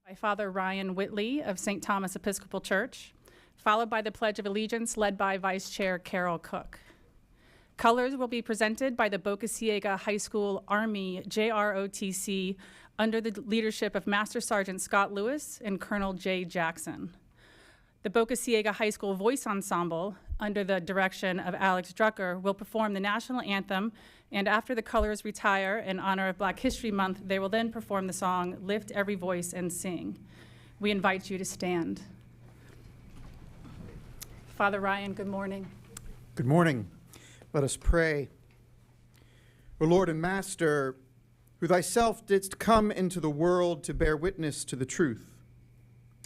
By Father Ryan Whitley of St. Thomas Episcopal Church, followed by the Pledge of Allegiance led by Vice Chair Carol Cook. Colors will be presented by the Boca Ciega High School Army JROTC under the leadership of Master Sergeant Scott Lewis and Colonel Jay Jackson. The Boca Ciega High School Voice Ensemble, under the direction of Alex Drucker, will perform the national anthem, and after the colors retire in honor of Black History Month, they will then perform the song, Lift Every Voice and Sing. We invite you to stand. Father Ryan, good morning. Good morning. Let us pray. O Lord and Master, who thyself didst come into the world to bear witness to the truth,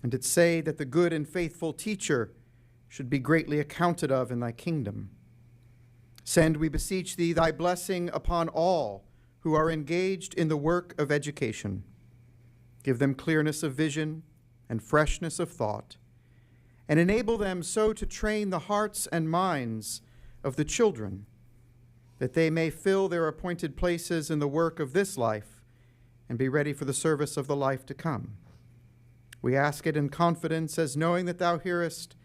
and didst say that the good and faithful teacher should be greatly accounted of in thy kingdom, send, we beseech thee, thy blessing upon all who are engaged in the work of education. Give them clearness of vision and freshness of thought, and enable them so to train the hearts and minds of the children that they may fill their appointed places in the work of this life and be ready for the service of the life to come. We ask it in confidence, as knowing that thou hearest,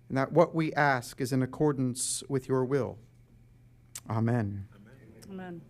and that what we ask is in accordance with your will. Amen. Amen.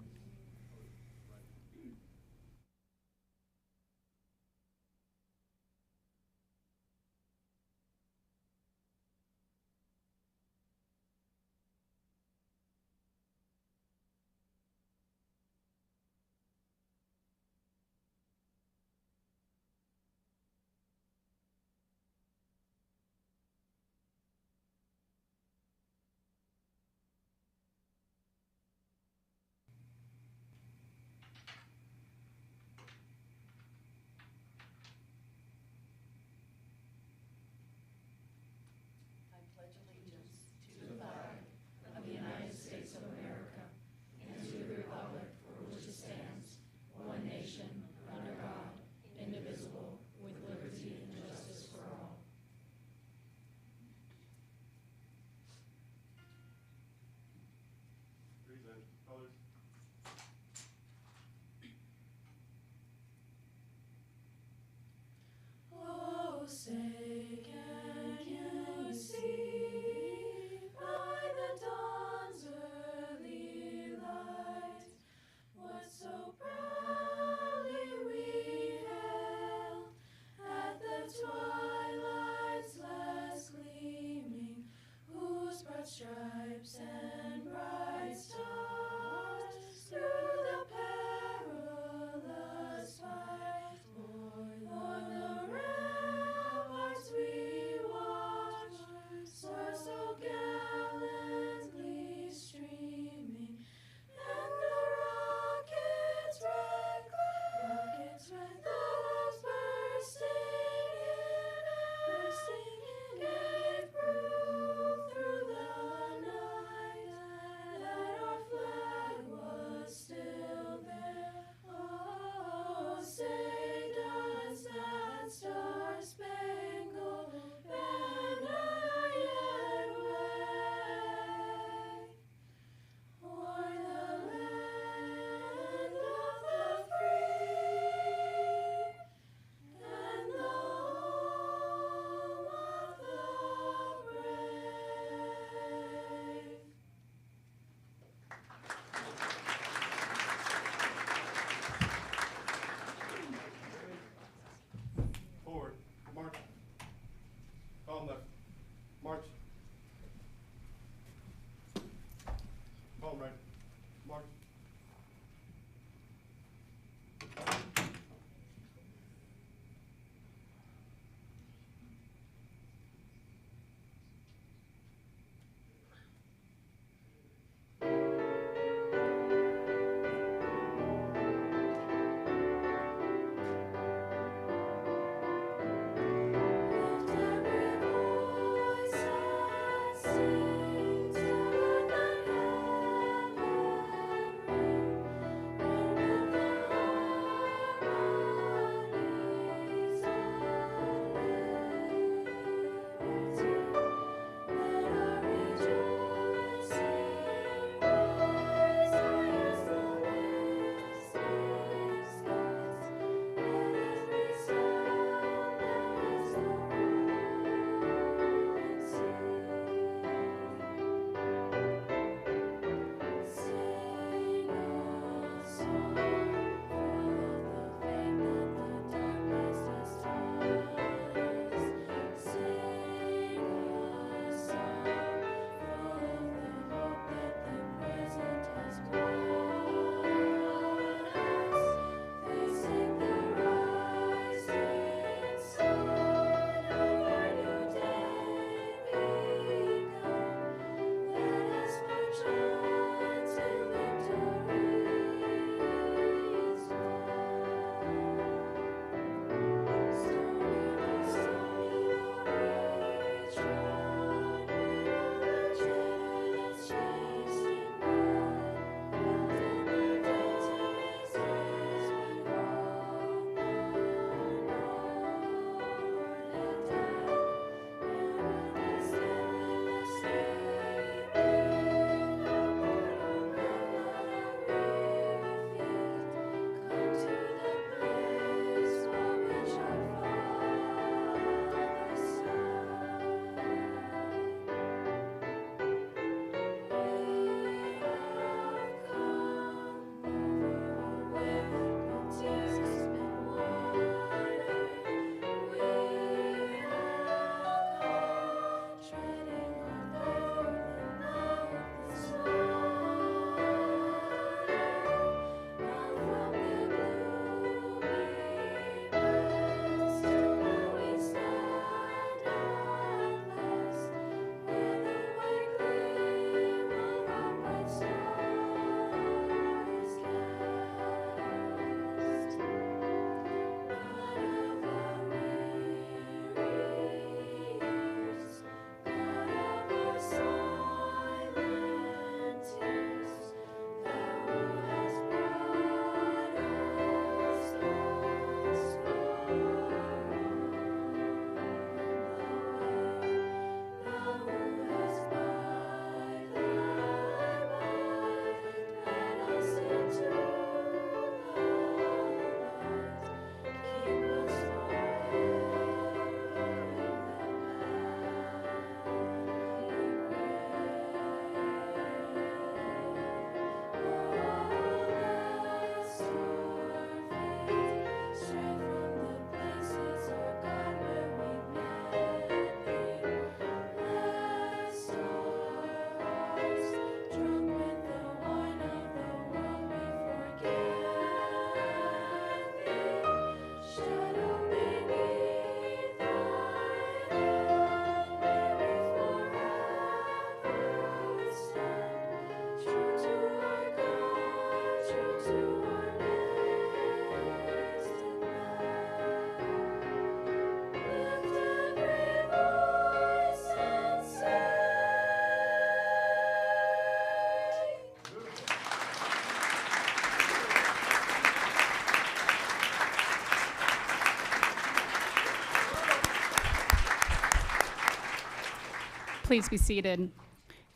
Please be seated.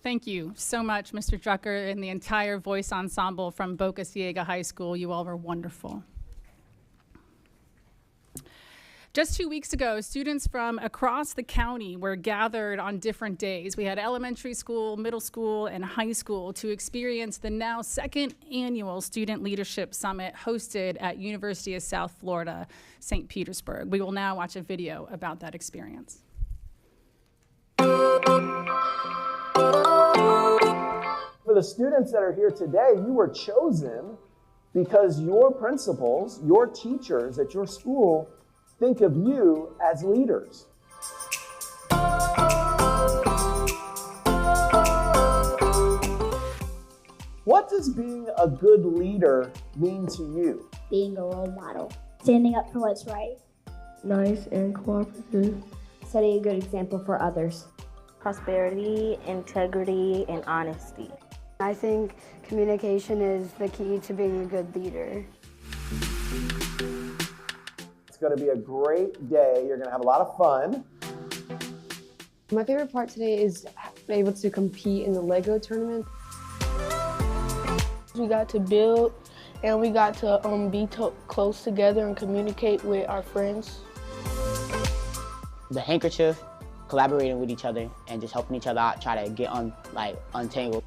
Thank you so much, Mr. Drucker and the entire voice ensemble from Boca Ciega High School. You all were wonderful. Just 2 weeks ago, students from across the county were gathered on different days. We had elementary school, middle school, and high school to experience the now second annual Student Leadership Summit hosted at University of South Florida, St. Petersburg. We will now watch a video about that experience. For the students that are here today, you were chosen because your principals, your teachers at your school think of you as leaders. What does being a good leader mean to you? Being a role model, standing up for what's right, Nice and cooperative. setting a good example for others. Prosperity, integrity, and honesty. I think communication is the key to being a good leader. It's going to be a great day. You're going to have a lot of fun. My favorite part today is being able to compete in the Lego tournament. We got to build and we got to be close together and communicate with our friends. The handkerchief, collaborating with each other and just helping each other out, try to get untangled.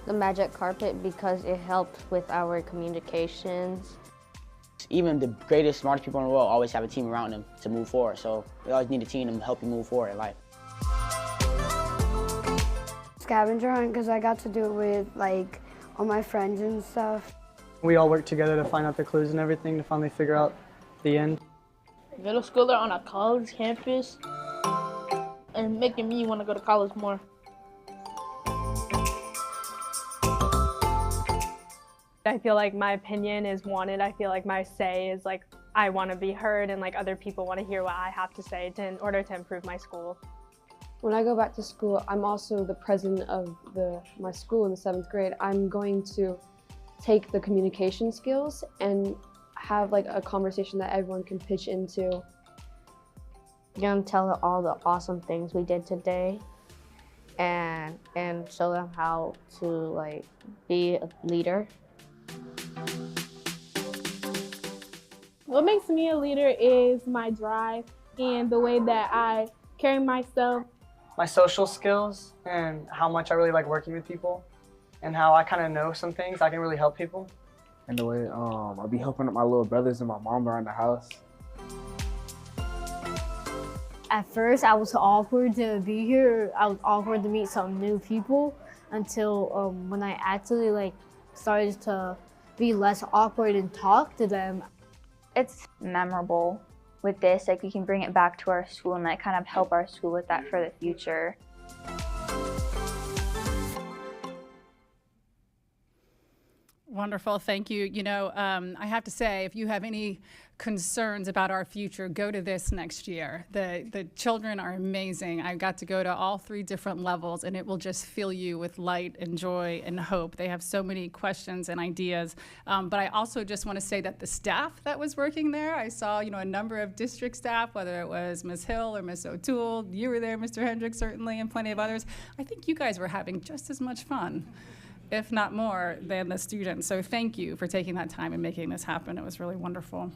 The magic carpet because it helped with our communications. Even the greatest, smartest people in the world always have a team around them to move forward. So we always need a team to help you move forward in life. Scavenger hunt because I got to do it with all my friends and stuff. We all worked together to find out the clues and everything to finally figure out the end. Middle schooler on a college campus and making me want to go to college more. I feel like my opinion is wanted. I feel like my say is I want to be heard and other people want to hear what I have to say in order to improve my school. When I go back to school, I'm also the president of my school in the 7th grade. I'm going to take the communication skills and have a conversation that everyone can pitch into. I'm gonna tell them all the awesome things we did today and show them how to be a leader. What makes me a leader is my drive and the way that I carry myself. My social skills and how much I really like working with people and how I kind of know some things I can really help people. And the way I'll be helping my little brothers and my mom around the house. At first, I was awkward to be here. I was awkward to meet some new people until when I actually started to be less awkward and talk to them. It's memorable with this, we can bring it back to our school and kind of help our school with that for the future. Wonderful, thank you. I have to say, if you have any concerns about our future, go to this next year. The children are amazing. I got to go to all 3 different levels, and it will just fill you with light and joy and hope. They have so many questions and ideas. But I also just want to say that the staff that was working there, I saw a number of district staff, whether it was Ms. Hill or Ms. O'Toole. You were there, Mr. Hendricks, certainly, and plenty of others. I think you guys were having just as much fun, if not more, than the students. So thank you for taking that time and making this happen. It was really wonderful.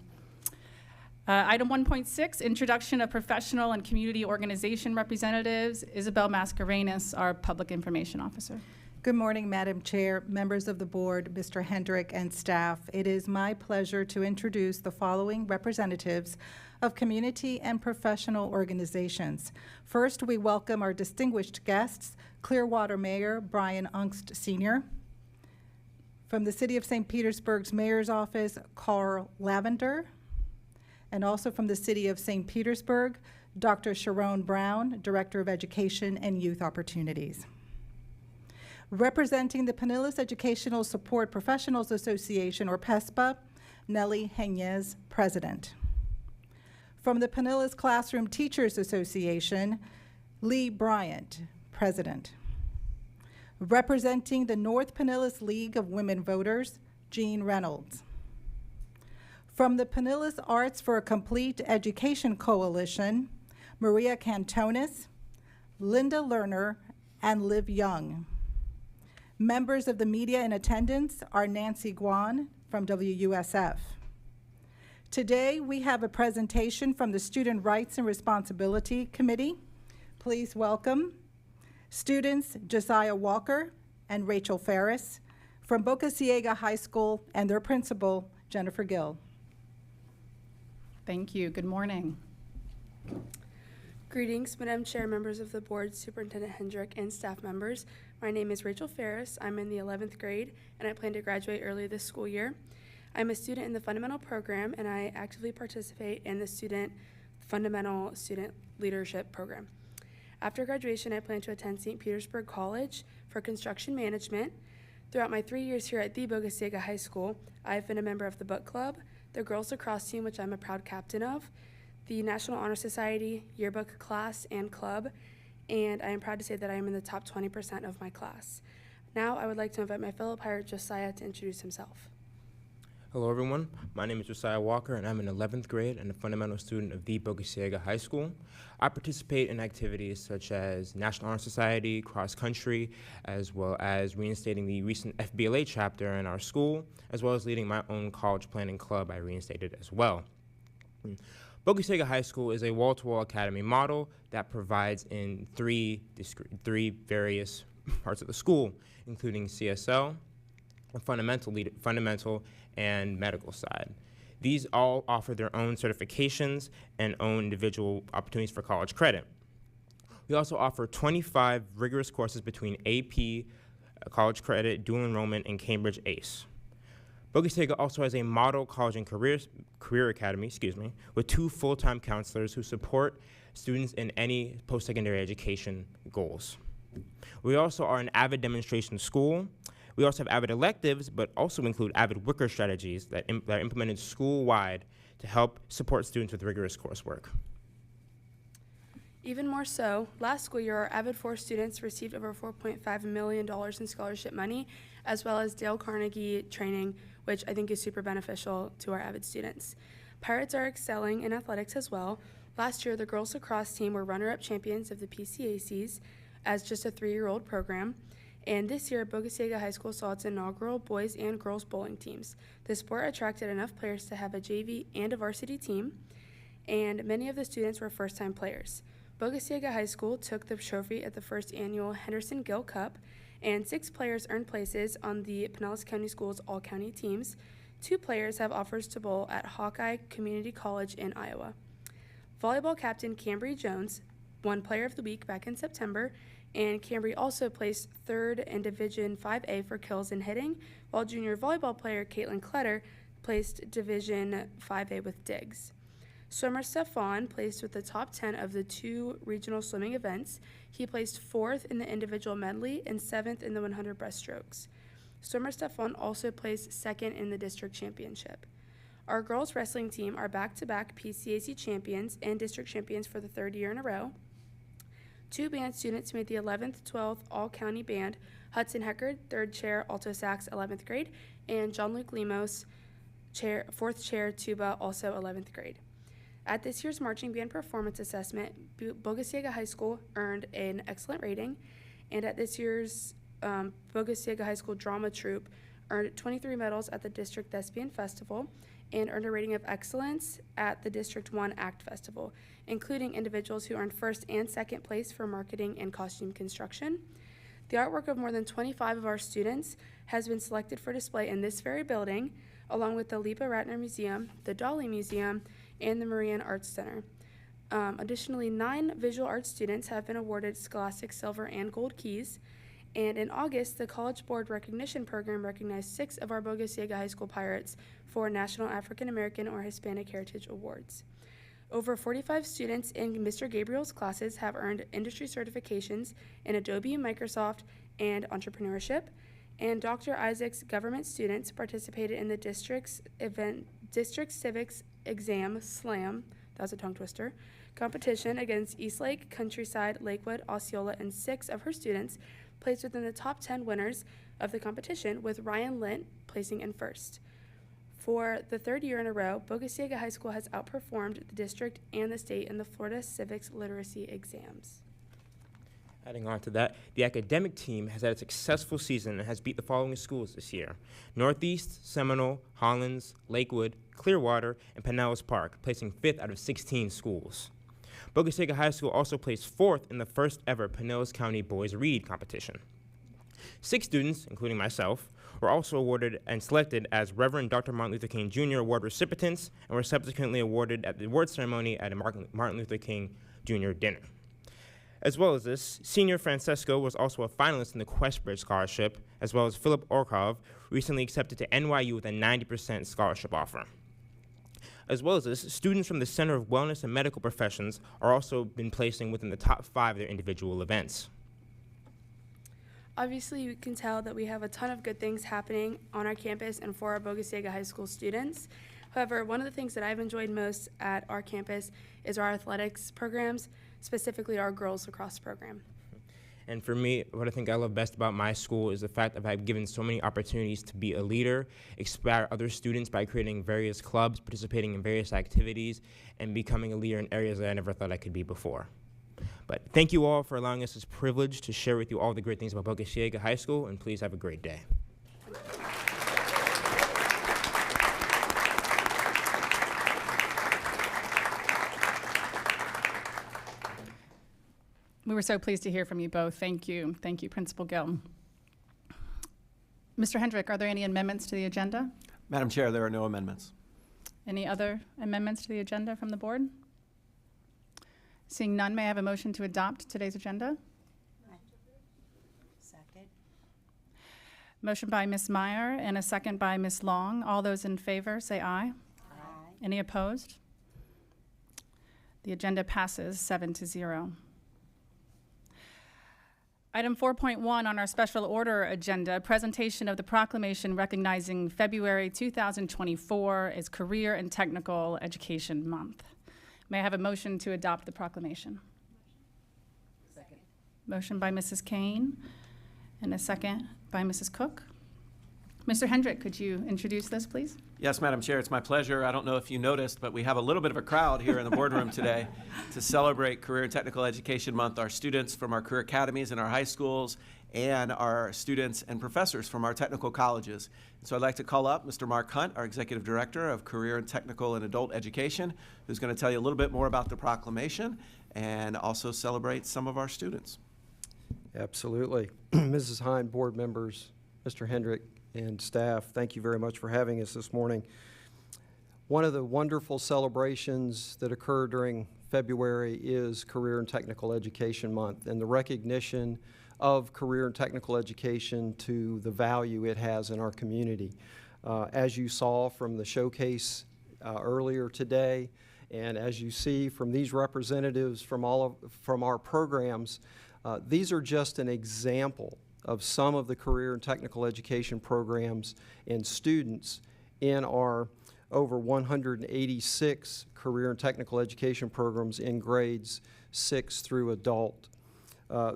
Item 1.6, introduction of professional and community organization representatives. Isabel Mascarenas, our public information officer. Good morning, Madam Chair, members of the board, Mr. Hendrick, and staff. It is my pleasure to introduce the following representatives of community and professional organizations. First, we welcome our distinguished guests, Clearwater Mayor Brian Ungst Sr., from the City of St. Petersburg's Mayor's Office, Carl Lavender, and also from the City of St. Petersburg, Dr. Sharon Brown, Director of Education and Youth Opportunities. Representing the Pinellas Educational Support Professionals Association, or PESPA, Nellie Henez, President. From the Pinellas Classroom Teachers Association, Lee Bryant, President. Representing the North Pinellas League of Women Voters, Jean Reynolds. From the Pinellas Arts for a Complete Education Coalition, Maria Cantonis, Linda Lerner, and Liv Young. Members of the media in attendance are Nancy Guan from WUSF. Today, we have a presentation from the Student Rights and Responsibility Committee. Please welcome students Josiah Walker and Rachel Ferris from Boca Ciega High School and their principal, Jennifer Gill. Thank you. Good morning. Greetings, Madam Chair, members of the board, Superintendent Hendrick, and staff members. My name is Rachel Ferris. I'm in the 11th grade, and I plan to graduate early this school year. I'm a student in the fundamental program, and I actively participate in the fundamental student leadership program. After graduation, I plan to attend St. Petersburg College for construction management. Throughout my 3 years here at the Boca Ciega High School, I've been a member of the book club, the girls lacrosse team, which I'm a proud captain of, the National Honor Society, yearbook class, and club, and I am proud to say that I am in the top 20% of my class. Now I would like to invite my fellow pirate Josiah to introduce himself. Hello everyone, my name is Josiah Walker and I'm in 11th grade and a fundamental student of the Boca Ciega High School. I participate in activities such as National Honor Society, cross country, as well as reinstating the recent FBLA chapter in our school, as well as leading my own college planning club I reinstated as well. Boca Ciega High School is a wall-to-wall academy model that provides in three various parts of the school, including CSL, fundamental and medical side. These all offer their own certifications and own individual opportunities for college credit. We also offer 25 rigorous courses between AP, college credit, dual enrollment, and Cambridge ACE. Boca Ciega also has a model college and career academy, with 2 full-time counselors who support students in any post-secondary education goals. We also are an avid demonstration school. We also have avid electives, but also include avid Wicker strategies that are implemented school-wide to help support students with rigorous coursework. Even more so, last school year, our Avid 4 students received over $4.5 million in scholarship money, as well as Dale Carnegie training, which I think is super beneficial to our Avid students. Pirates are excelling in athletics as well. Last year, the girls lacrosse team were runner-up champions of the PCACs as just a 3-year-old program. And this year, Boca Ciega High School saw its inaugural boys and girls bowling teams. The sport attracted enough players to have a JV and a varsity team, and many of the students were first-time players. Boca Ciega High School took the trophy at the first annual Henderson Gill Cup, and 6 players earned places on the Pinellas County Schools all-county teams. 2 players have offers to bowl at Hawkeye Community College in Iowa. Volleyball captain Cambry Jones won Player of the Week back in September, and Cambry also placed 3rd in Division 5A for kills and hitting, while junior volleyball player Caitlin Kletter placed Division 5A with digs. Swimmer Stefan placed with the top 10 of the 2 regional swimming events. He placed 4th in the individual medley and 7th in the 100 breaststrokes. Swimmer Stefan also placed 2nd in the district championship. Our girls wrestling team are back-to-back PCAC champions and district champions for the 3rd year in a row. 2 band students made the 11th, 12th all-county band, Hudson Heckard, 3rd chair, alto sax, 11th grade, and John Luke Lemos, 4th chair, tuba, also 11th grade. At this year's marching band performance assessment, Boca Ciega High School earned an excellent rating, and at this year's Boca Ciega High School drama troupe earned 23 medals at the District Thespian Festival and earned a rating of excellence at the District 1 ACT Festival, including individuals who earned 1st and 2nd place for marketing and costume construction. The artwork of more than 25 of our students has been selected for display in this very building, along with the Lipa Ratner Museum, the Dolly Museum, and the Marian Arts Center. Additionally, 9 visual arts students have been awarded Scholastic Silver and Gold Keys, and in August, the College Board Recognition Program recognized 6 of our Boca Ciega High School Pirates for National African American or Hispanic Heritage Awards. Over 45 students in Mr. Gabriel's classes have earned industry certifications in Adobe, Microsoft, and entrepreneurship, and Dr. Isaac's government students participated in the district civics exam SLAM, that was a tongue twister, competition against Eastlake, Countryside, Lakewood, Osceola, and 6 of her students placed within the top 10 winners of the competition, with Ryan Lint placing in 1st. For the third year in a row, Boca Ciega High School has outperformed the district and the state in the Florida Civics Literacy exams. Adding on to that, the academic team has had a successful season and has beat the following schools this year: Northeast, Seminole, Hollins, Lakewood, Clearwater, and Pinellas Park, placing 5th out of 16 schools. Boca Ciega High School also placed 4th in the first ever Pinellas County Boys Read competition. 6 students, including myself, were also awarded and selected as Reverend Dr. Martin Luther King Jr. Award recipients and were subsequently awarded at the award ceremony at a Martin Luther King Jr. dinner. As well as this, senior Francesco was also a finalist in the Questbridge Scholarship, as well as Philip Orkov, recently accepted to NYU with a 90% scholarship offer. As well as this, students from the Center of Wellness and Medical Professions are also been placing within the top 5 of their individual events. Obviously, you can tell that we have a ton of good things happening on our campus and for our Boca Ciega High School students. However, one of the things that I've enjoyed most at our campus is our athletics programs, specifically our girls lacrosse program. And for me, what I think I love best about my school is the fact that I've given so many opportunities to be a leader, inspire other students by creating various clubs, participating in various activities, and becoming a leader in areas that I never thought I could be before. But thank you all for allowing us this privilege to share with you all the great things about Boca Ciega High School, and please have a great day. We were so pleased to hear from you both. Thank you. Thank you, Principal Gill. Mr. Hendrick, are there any amendments to the agenda? Madam Chair, there are no amendments. Any other amendments to the agenda from the board? Seeing none, may I have a motion to adopt today's agenda? Second. Motion by Ms. Meyer and a second by Ms. Long. All those in favor, say aye. Aye. Any opposed? The agenda passes 7-0. Item 4.1 on our special order agenda, presentation of the proclamation recognizing February 2024 as Career and Technical Education Month. May I have a motion to adopt the proclamation? Second. Motion by Mrs. Kane and a second by Mrs. Cook. Mr. Hendrick, could you introduce this, please? Yes, Madam Chair, it's my pleasure. I don't know if you noticed, but we have a little bit of a crowd here in the boardroom today to celebrate Career and Technical Education Month. Our students from our career academies and our high schools, and our students and professors from our technical colleges. So I'd like to call up Mr. Mark Hunt, our Executive Director of Career and Technical and Adult Education, who's going to tell you a little bit more about the proclamation and also celebrate some of our students. Absolutely. Mrs. Hine, board members, Mr. Hendrick, and staff, thank you very much for having us this morning. One of the wonderful celebrations that occur during February is Career and Technical Education Month, and the recognition of career and technical education to the value it has in our community. As you saw from the showcase earlier today, and as you see from these representatives from our programs, these are just an example of some of the career and technical education programs and students in our over 186 career and technical education programs in grades 6 through adult.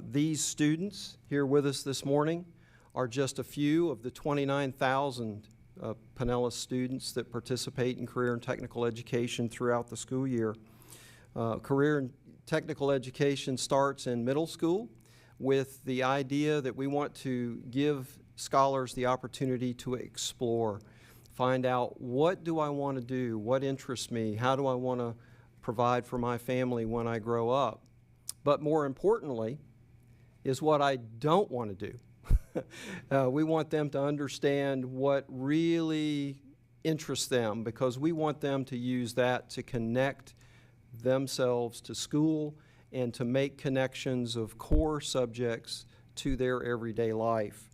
These students here with us this morning are just a few of the 29,000 Pinellas students that participate in career and technical education throughout the school year. Career and technical education starts in middle school with the idea that we want to give scholars the opportunity to explore, find out what do I want to do, what interests me, how do I want to provide for my family when I grow up. But more importantly is what I don't want to do. We want them to understand what really interests them, because we want them to use that to connect themselves to school and to make connections of core subjects to their everyday life.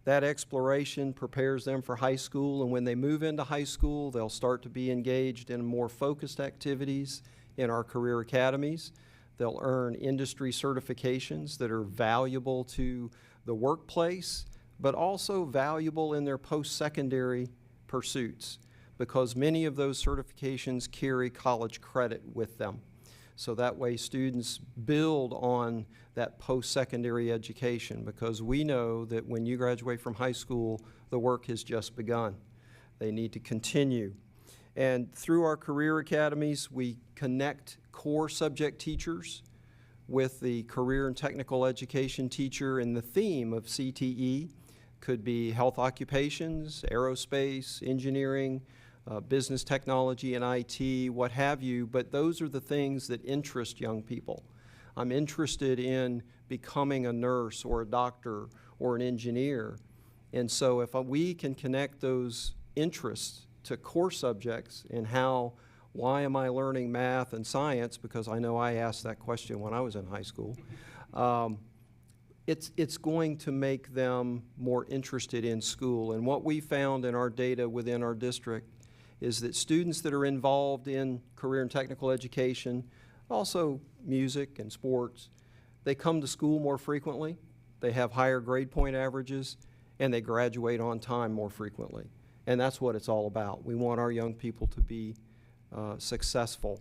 That exploration prepares them for high school, and when they move into high school, they'll start to be engaged in more focused activities in our career academies. They'll earn industry certifications that are valuable to the workplace, but also valuable in their post-secondary pursuits, because many of those certifications carry college credit with them. So that way students build on that post-secondary education, because we know that when you graduate from high school, the work has just begun. They need to continue. And through our career academies, we connect core subject teachers with the career and technical education teacher, and the theme of CTE could be health occupations, aerospace, engineering, business technology and IT, what have you, but those are the things that interest young people. I'm interested in becoming a nurse or a doctor or an engineer. And so if we can connect those interests to core subjects and why am I learning math and science, because I know I asked that question when I was in high school, it's going to make them more interested in school. And what we found in our data within our district is that students that are involved in career and technical education, also music and sports, they come to school more frequently, they have higher grade point averages, and they graduate on time more frequently. And that's what it's all about. We want our young people to be successful.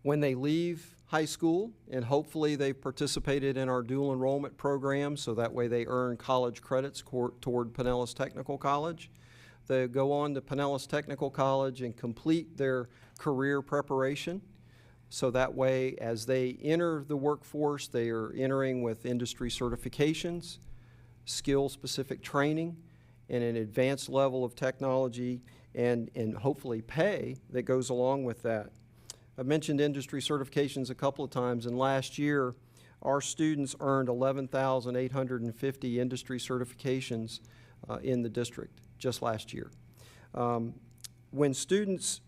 When they leave high school, and hopefully they've participated in our dual enrollment program, so that way they earn college credits toward Pinellas Technical College. They go on to Pinellas Technical College and complete their career preparation. So that way, as they enter the workforce, they are entering with industry certifications, skill-specific training, and an advanced level of technology and hopefully pay that goes along with that. I've mentioned industry certifications a couple of times, and last year our students earned 11,850 industry certifications in the district just last year. When students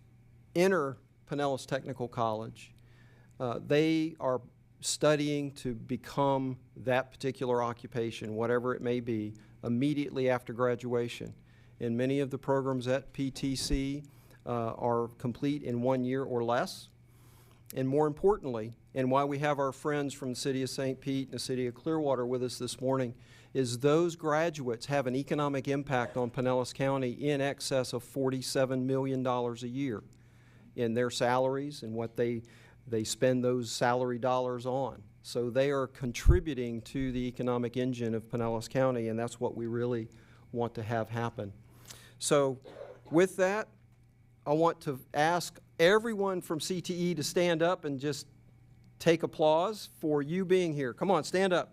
enter Pinellas Technical College, they are studying to become that particular occupation, whatever it may be, immediately after graduation. And many of the programs at PTC are complete in 1 year or less. And more importantly, and why we have our friends from the City of St. Pete and the City of Clearwater with us this morning, is those graduates have an economic impact on Pinellas County in excess of $47 million a year in their salaries and what they spend those salary dollars on. So they are contributing to the economic engine of Pinellas County, and that's what we really want to have happen. So with that, I want to ask everyone from CTE to stand up and just take applause for you being here. Come on, stand up.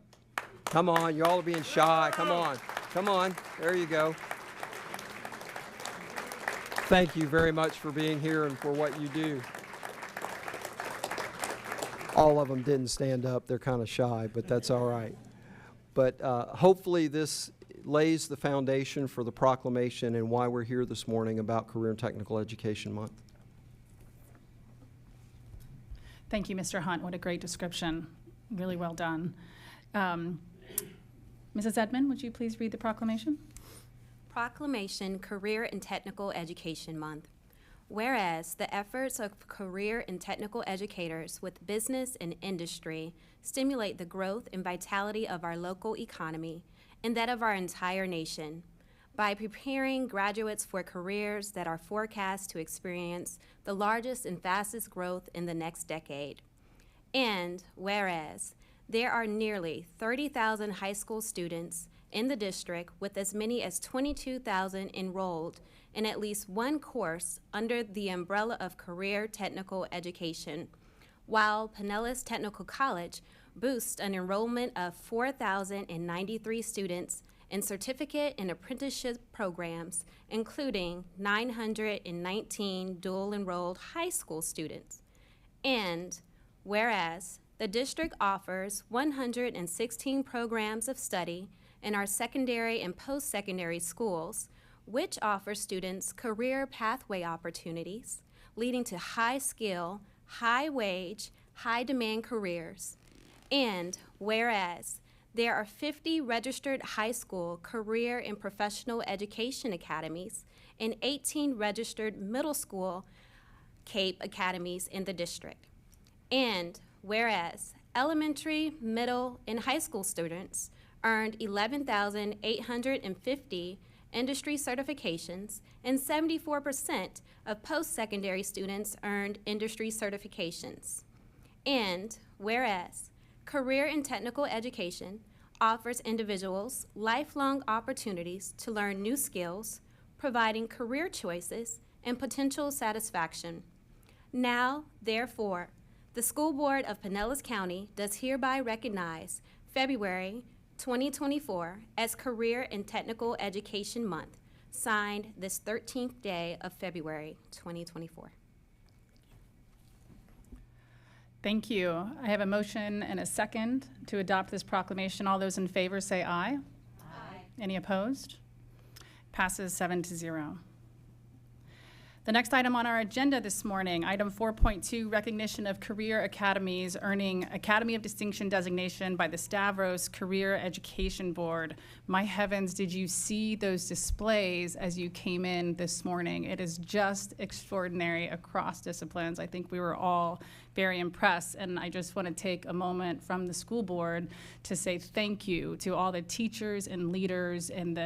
Come on, you all are being shy. Come on, come on. There you go. Thank you very much for being here and for what you do. All of them didn't stand up. They're kind of shy, but that's all right. But hopefully this lays the foundation for the proclamation and why we're here this morning about Career and Technical Education Month. Thank you, Mr. Hunt. What a great description. Really well done. Mrs. Edmond, would you please read the proclamation? Proclamation, Career and Technical Education Month. Whereas the efforts of career and technical educators with business and industry stimulate the growth and vitality of our local economy and that of our entire nation by preparing graduates for careers that are forecast to experience the largest and fastest growth in the next decade. And whereas there are nearly 30,000 high school students in the district with as many as 22,000 enrolled in at least one course under the umbrella of career technical education, while Pinellas Technical College boasts an enrollment of 4,093 students in certificate and apprenticeship programs, including 919 dual-enrolled high school students. And whereas the district offers 116 programs of study in our secondary and post-secondary schools, which offer students career pathway opportunities, leading to high-skill, high-wage, high-demand careers. And whereas there are 50 registered high school career and professional education academies and 18 registered middle school CAPE academies in the district. And whereas elementary, middle, and high school students earned 11,850 industry certifications, and 74% of post-secondary students earned industry certifications. And whereas career and technical education offers individuals lifelong opportunities to learn new skills, providing career choices and potential satisfaction. Now, therefore, the School Board of Pinellas County does hereby recognize February 2024 as Career and Technical Education Month, signed this 13th day of February 2024. Thank you. I have a motion and a second to adopt this proclamation. All those in favor say aye. Aye. Any opposed? Passes 7-0. The next item on our agenda this morning, item 4.2, recognition of career academies earning Academy of Distinction designation by the Stavros Career Education Board. My heavens, did you see those displays as you came in this morning? It is just extraordinary across disciplines. I think we were all very impressed, and I just want to take a moment from the school board to say thank you to all the teachers and leaders and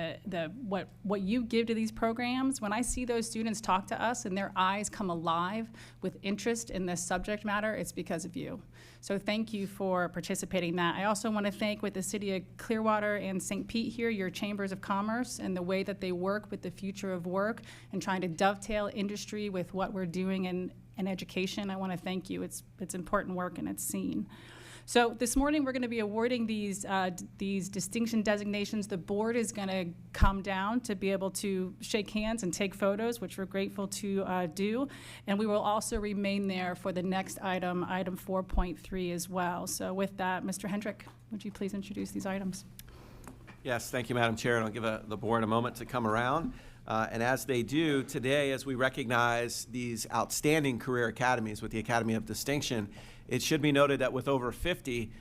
what you give to these programs. When I see those students talk to us and their eyes come alive with interest in this subject matter, it's because of you. So thank you for participating in that. I also want to thank, with the City of Clearwater and St. Pete here, your chambers of commerce and the way that they work with the future of work and trying to dovetail industry with what we're doing in education. I want to thank you. It's important work and it's seen. So this morning we're going to be awarding these distinction designations. The board is going to come down to be able to shake hands and take photos, which we're grateful to do. And we will also remain there for the next item, item 4.3 as well. So with that, Mr. Hendrick, would you please introduce these items? Yes, thank you, Madam Chair, and I'll give the board a moment to come around. And as they do today, as we recognize these outstanding career academies with the Academy of Distinction, it should be noted that with over 50,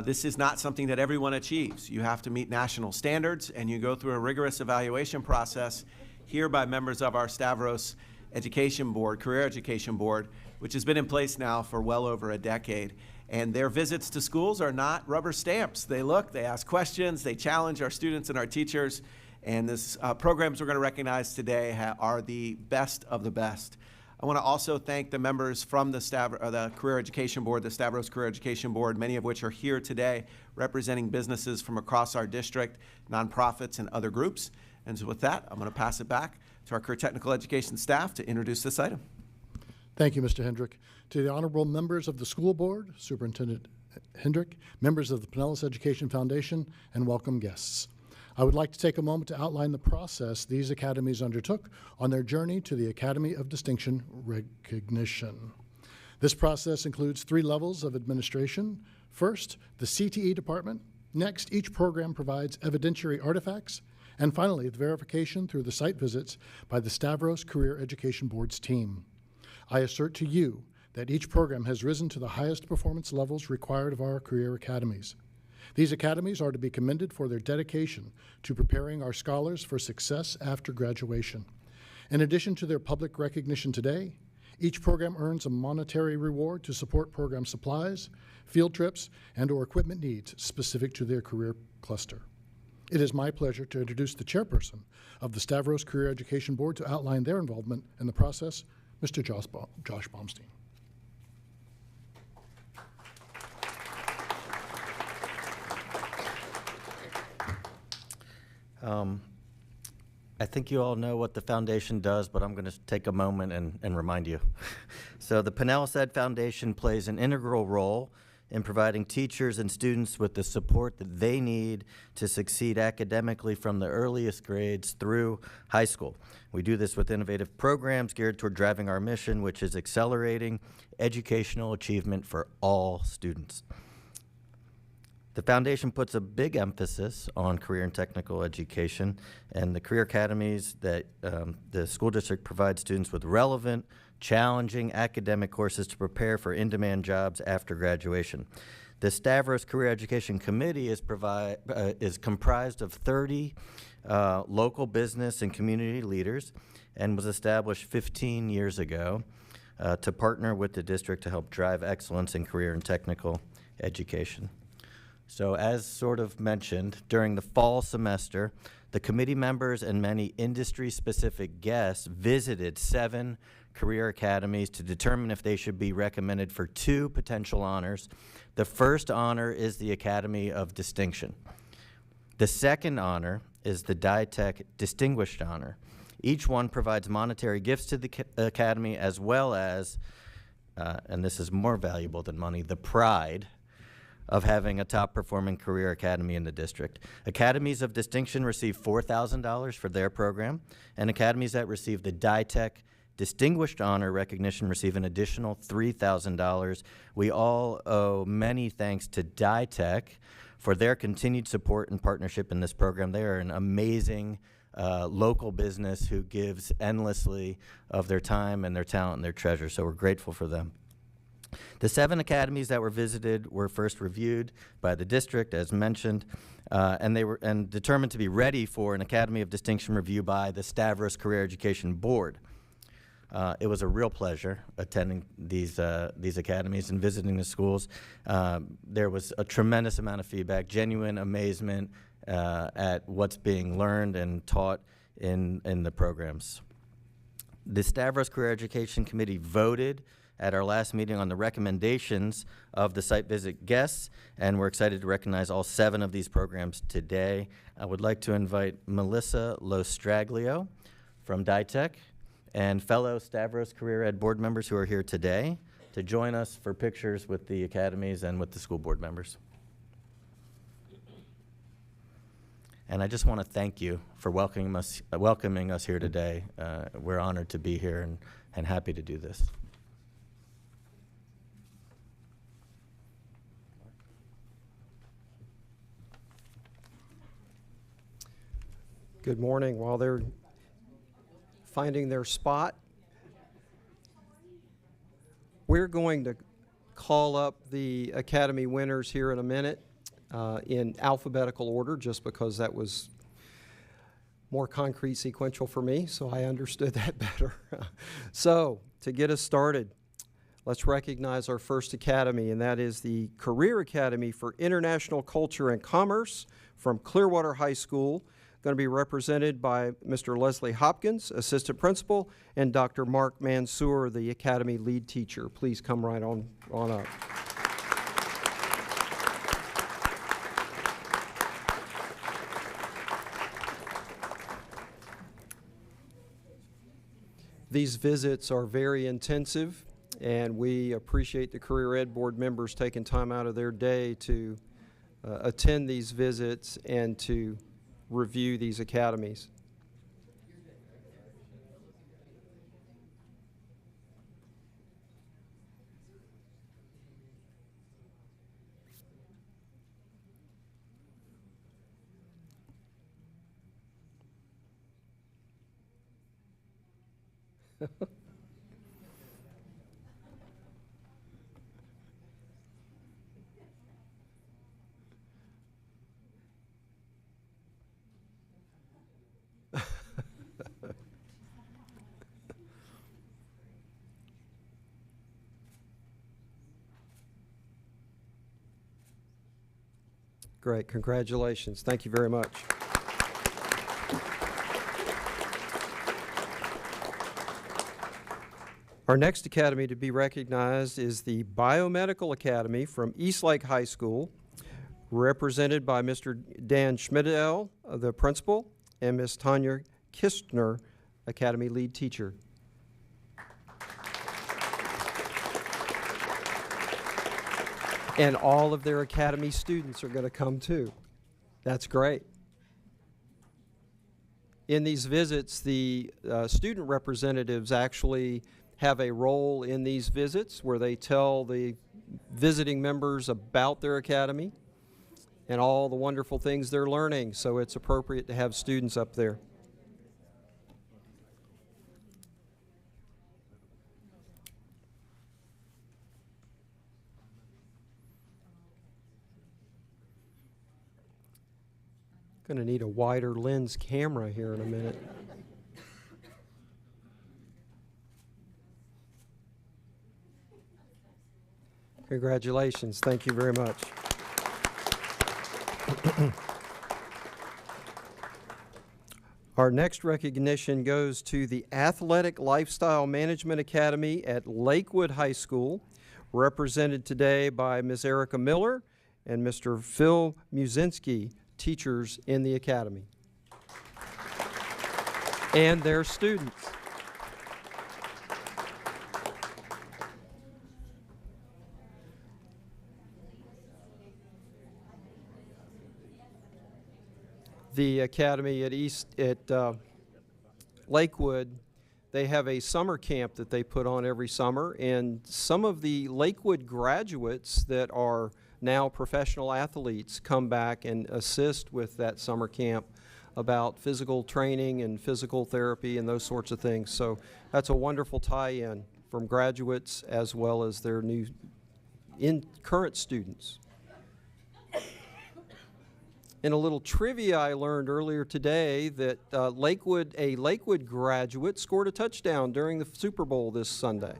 this is not something that everyone achieves. You have to meet national standards, and you go through a rigorous evaluation process here by members of our Stavros Education Board, Career Education Board, which has been in place now for well over a decade. And their visits to schools are not rubber stamps. They look, they ask questions, they challenge our students and our teachers. And this programs we're going to recognize today are the best of the best. I want to also thank the members from the Career Education Board, the Stavros Career Education Board, many of which are here today representing businesses from across our district, nonprofits, and other groups. And so with that, I'm going to pass it back to our Career Technical Education staff to introduce this item. Thank you, Mr. Hendrick. To the honorable members of the school board, Superintendent Hendrick, members of the Pinellas Education Foundation, and welcome guests. I would like to take a moment to outline the process these academies undertook on their journey to the Academy of Distinction recognition. This process includes 3 levels of administration. First, the CTE department. Next, each program provides evidentiary artifacts. And finally, the verification through the site visits by the Stavros Career Education Board's team. I assert to you that each program has risen to the highest performance levels required of our career academies. These academies are to be commended for their dedication to preparing our scholars for success after graduation. In addition to their public recognition today, each program earns a monetary reward to support program supplies, field trips, and/or equipment needs specific to their career cluster. It is my pleasure to introduce the chairperson of the Stavros Career Education Board to outline their involvement in the process, Mr. Josh Baumstein. I think you all know what the foundation does, but I'm going to take a moment and remind you. So the Pinellas Ed Foundation plays an integral role in providing teachers and students with the support that they need to succeed academically from the earliest grades through high school. We do this with innovative programs geared toward driving our mission, which is accelerating educational achievement for all students. The foundation puts a big emphasis on career and technical education, and the career academies that the school district provides students with relevant, challenging academic courses to prepare for in-demand jobs after graduation. The Stavros Career Education Committee is comprised of 30 local business and community leaders and was established 15 years ago to partner with the district to help drive excellence in career and technical education. So as sort of mentioned, during the fall semester, the committee members and many industry-specific guests visited 7 career academies to determine if they should be recommended for 2 potential honors. The first honor is the Academy of Distinction. The second honor is the DITEC Distinguished Honor. Each one provides monetary gifts to the academy, as well as, and this is more valuable than money, the pride of having a top-performing career academy in the district. Academies of distinction receive $4,000 for their program, and academies that receive the DITEC Distinguished Honor Recognition receive an additional $3,000. We all owe many thanks to DITEC for their continued support and partnership in this program. They are an amazing local business who gives endlessly of their time and their talent and their treasure, so we're grateful for them. The 7 academies that were visited were first reviewed by the district, as mentioned, and they were determined to be ready for an Academy of Distinction review by the Stavros Career Education Board. It was a real pleasure attending these academies and visiting the schools. There was a tremendous amount of feedback, genuine amazement at what's being learned and taught in the programs. The Stavros Career Education Committee voted at our last meeting on the recommendations of the site visit guests, and we're excited to recognize all 7 of these programs today. I would like to invite Melissa Lostraglio from DITEC and fellow Stavros Career Ed board members who are here today to join us for pictures with the academies and with the school board members. And I just want to thank you for welcoming us here today. We're honored to be here and happy to do this. Good morning. While they're finding their spot, we're going to call up the Academy winners here in a minute in alphabetical order, just because that was more concrete sequential for me, so I understood that better. So, to get us started, let's recognize our first academy, and that is the Career Academy for International Culture and Commerce from Clearwater High School, going to be represented by Mr. Leslie Hopkins, Assistant Principal, and Dr. Mark Mansour, the Academy Lead Teacher. Please come right on up. These visits are very intensive, and we appreciate the Career Ed Board members taking time out of their day to attend these visits and to review these academies. Great, congratulations. Thank you very much. Our next academy to be recognized is the Biomedical Academy from Eastlake High School, represented by Mr. Dan Schmidl, the principal, and Ms. Tanya Kistner, Academy Lead Teacher. And all of their academy students are going to come too. That's great. In these visits, the student representatives actually have a role in these visits where they tell the visiting members about their academy and all the wonderful things they're learning, so it's appropriate to have students up there. Going to need a wider lens camera here in a minute. Congratulations. Thank you very much. Our next recognition goes to the Athletic Lifestyle Management Academy at Lakewood High School, represented today by Ms. Erica Miller and Mr. Phil Musinski, teachers in the academy. and their students. The academy at Lakewood, they have a summer camp that they put on every summer, and some of the Lakewood graduates that are now professional athletes come back and assist with that summer camp about physical training and physical therapy and those sorts of things. So that's a wonderful tie-in from graduates as well as their new current students. In a little trivia I learned earlier today that a Lakewood graduate scored a touchdown during the Super Bowl this Sunday.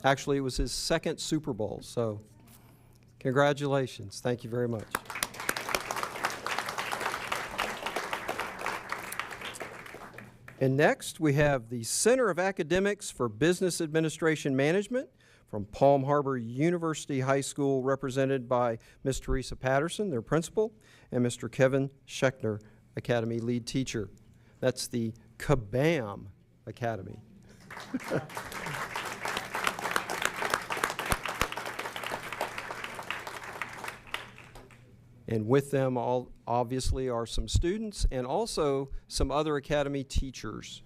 Actually, it was his second Super Bowl, so congratulations. Thank you very much. And next, we have the Center of Academics for Business Administration Management from Palm Harbor University High School, represented by Ms. Teresa Patterson, their principal, and Mr. Kevin Schechner, Academy lead teacher. That's the KABAM Academy. And with them all obviously are some students and also some other academy teachers.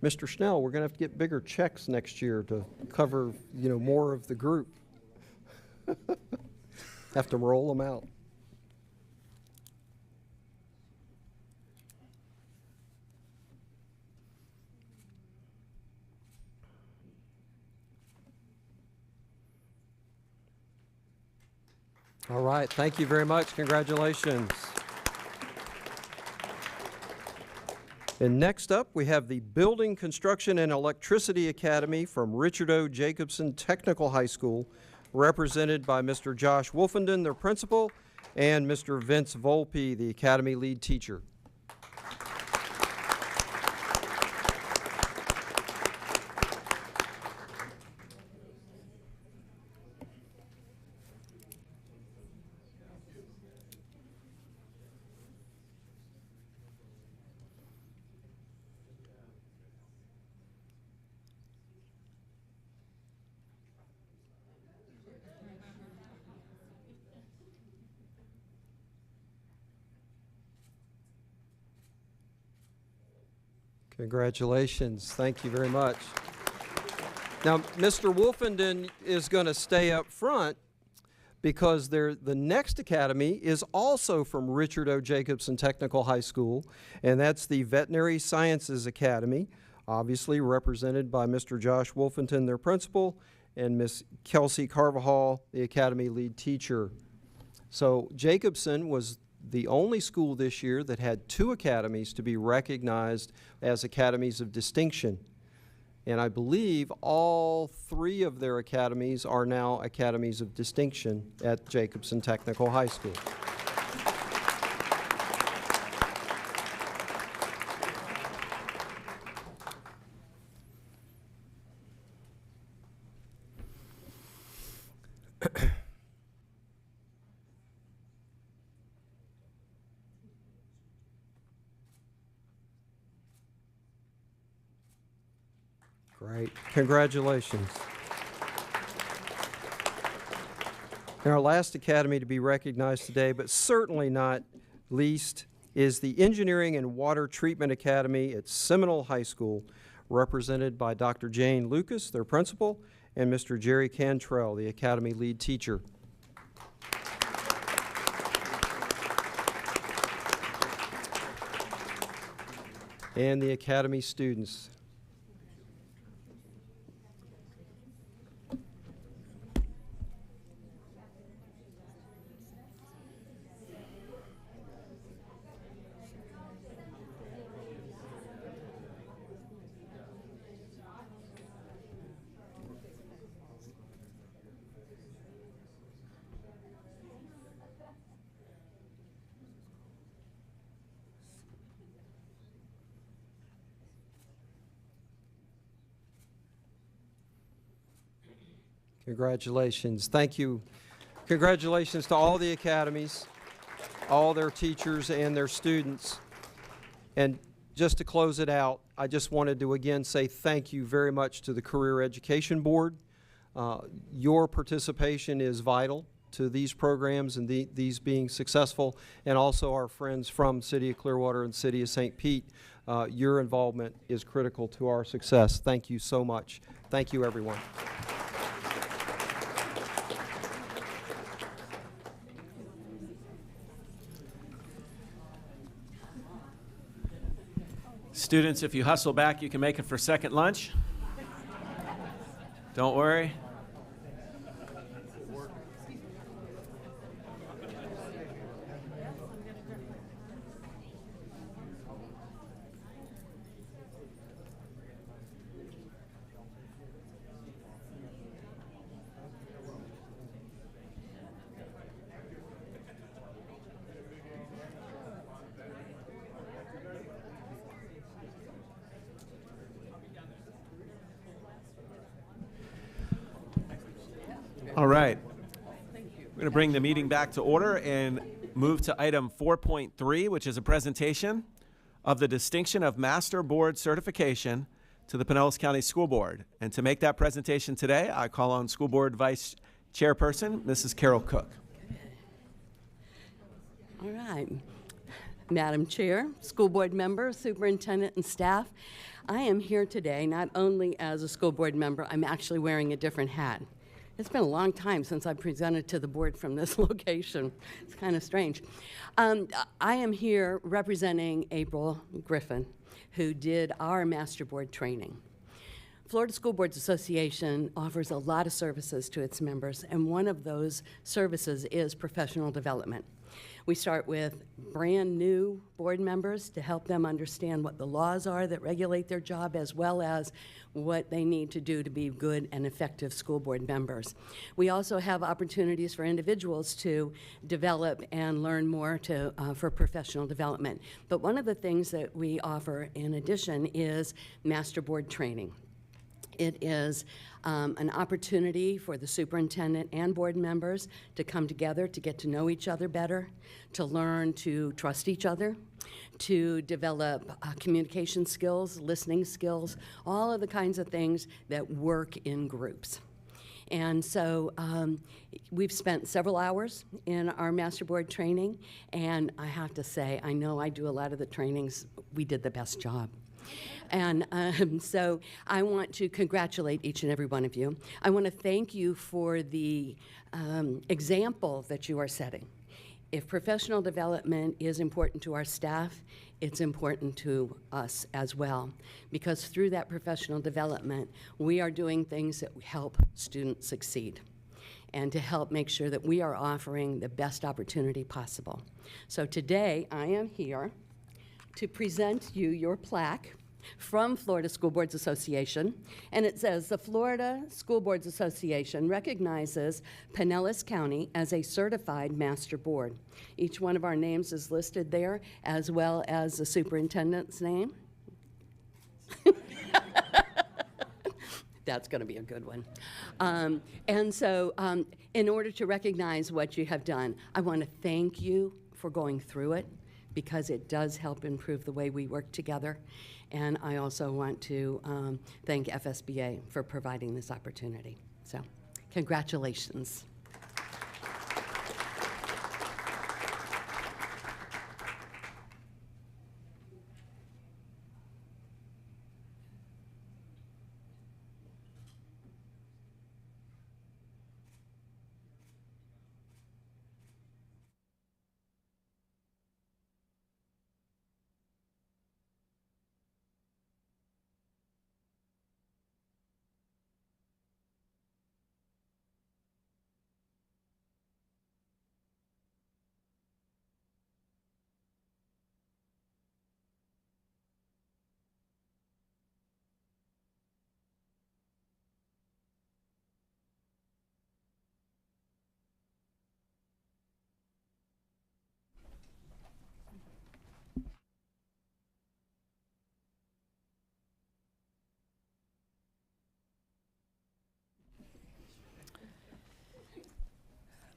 Mr. Schnell, we're going to have to get bigger checks next year to cover, more of the group. Have to roll them out. All right, thank you very much. Congratulations. And next up, we have the Building, Construction, and Electricity Academy from Richard O. Jacobson Technical High School, represented by Mr. Josh Wolfenden, their principal, and Mr. Vince Volpe, the Academy lead teacher. Congratulations. Thank you very much. Now, Mr. Wolfenden is going to stay up front because the next academy is also from Richard O. Jacobson Technical High School, and that's the Veterinary Sciences Academy, obviously represented by Mr. Josh Wolfenden, their principal, and Miss Kelsey Carvajal, the academy lead teacher. So Jacobson was the only school this year that had 2 academies to be recognized as academies of distinction. And I believe all 3 of their academies are now academies of distinction at Jacobson Technical High School. Great. Congratulations. And our last academy to be recognized today, but certainly not least, is the Engineering and Water Treatment Academy at Seminole High School, represented by Dr. Jane Lucas, their principal, and Mr. Jerry Cantrell, the academy lead teacher. And the academy students. Congratulations. Thank you Congratulations to all the academies, all their teachers and their students. And just to close it out, I just wanted to again say thank you very much to the Career Education Board. Your participation is vital to these programs and these being successful, and also our friends from City of Clearwater and City of St. Pete. Your involvement is critical to our success. Thank you so much. Thank you, everyone. Students, if you hustle back, you can make it for second lunch. Don't worry. All right. We're going to bring the meeting back to order and move to item 4.3, which is a presentation of the distinction of Master Board Certification to the Pinellas County School Board. And to make that presentation today, I call on School Board Vice Chairperson, Mrs. Carol Cook. All right. Madam Chair, school board member, superintendent, and staff, I am here today not only as a school board member, I'm actually wearing a different hat. It's been a long time since I presented to the board from this location. It's kind of strange. I am here representing April Griffin, who did our master board training. Florida School Boards Association offers a lot of services to its members, and one of those services is professional development. We start with brand new board members to help them understand what the laws are that regulate their job, as well as what they need to do to be good and effective school board members. We also have opportunities for individuals to develop and learn more for professional development. But one of the things that we offer in addition is master board training. It is an opportunity for the superintendent and board members to come together to get to know each other better, to learn to trust each other, to develop communication skills, listening skills, all of the kinds of things that work in groups. And so we've spent several hours in our master board training, and I have to say, I know I do a lot of the trainings, we did the best job. And so I want to congratulate each and every one of you. I want to thank you for the example that you are setting. If professional development is important to our staff, it's important to us as well, because through that professional development, we are doing things that help students succeed and to help make sure that we are offering the best opportunity possible. So today, I am here to present you your plaque from Florida School Boards Association, and it says, the Florida School Boards Association recognizes Pinellas County as a certified master board. Each one of our names is listed there, as well as the superintendent's name. That's going to be a good one. And so in order to recognize what you have done, I want to thank you for going through it, because it does help improve the way we work together. And I also want to thank FSBA for providing this opportunity. So, congratulations.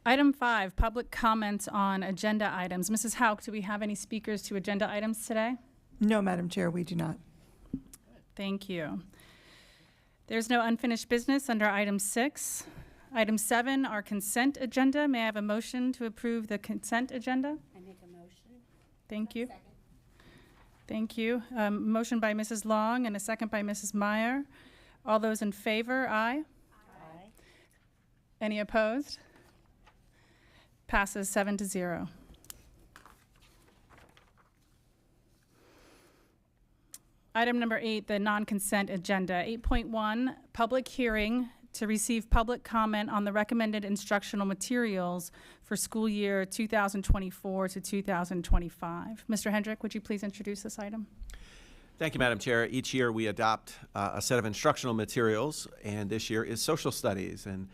Item 5, public comments on agenda items. Mrs. Hauk, do we have any speakers to agenda items today? No, Madam Chair, we do not. Thank you. There's no unfinished business under item 6. Item 7, our consent agenda. May I have a motion to approve the consent agenda? I make a motion. Thank you. Thank you. Motion by Mrs. Long and a second by Mrs. Meyer. All those in favor, aye. Aye. Any opposed? Passes 7-0. Item number 8, the non-consent agenda. 8.1, public hearing to receive public comment on the recommended instructional materials for school year 2024 to 2025. Mr. Hendrick, would you please introduce this item? Thank you, Madam Chair. Each year we adopt a set of instructional materials, and this year is social studies. And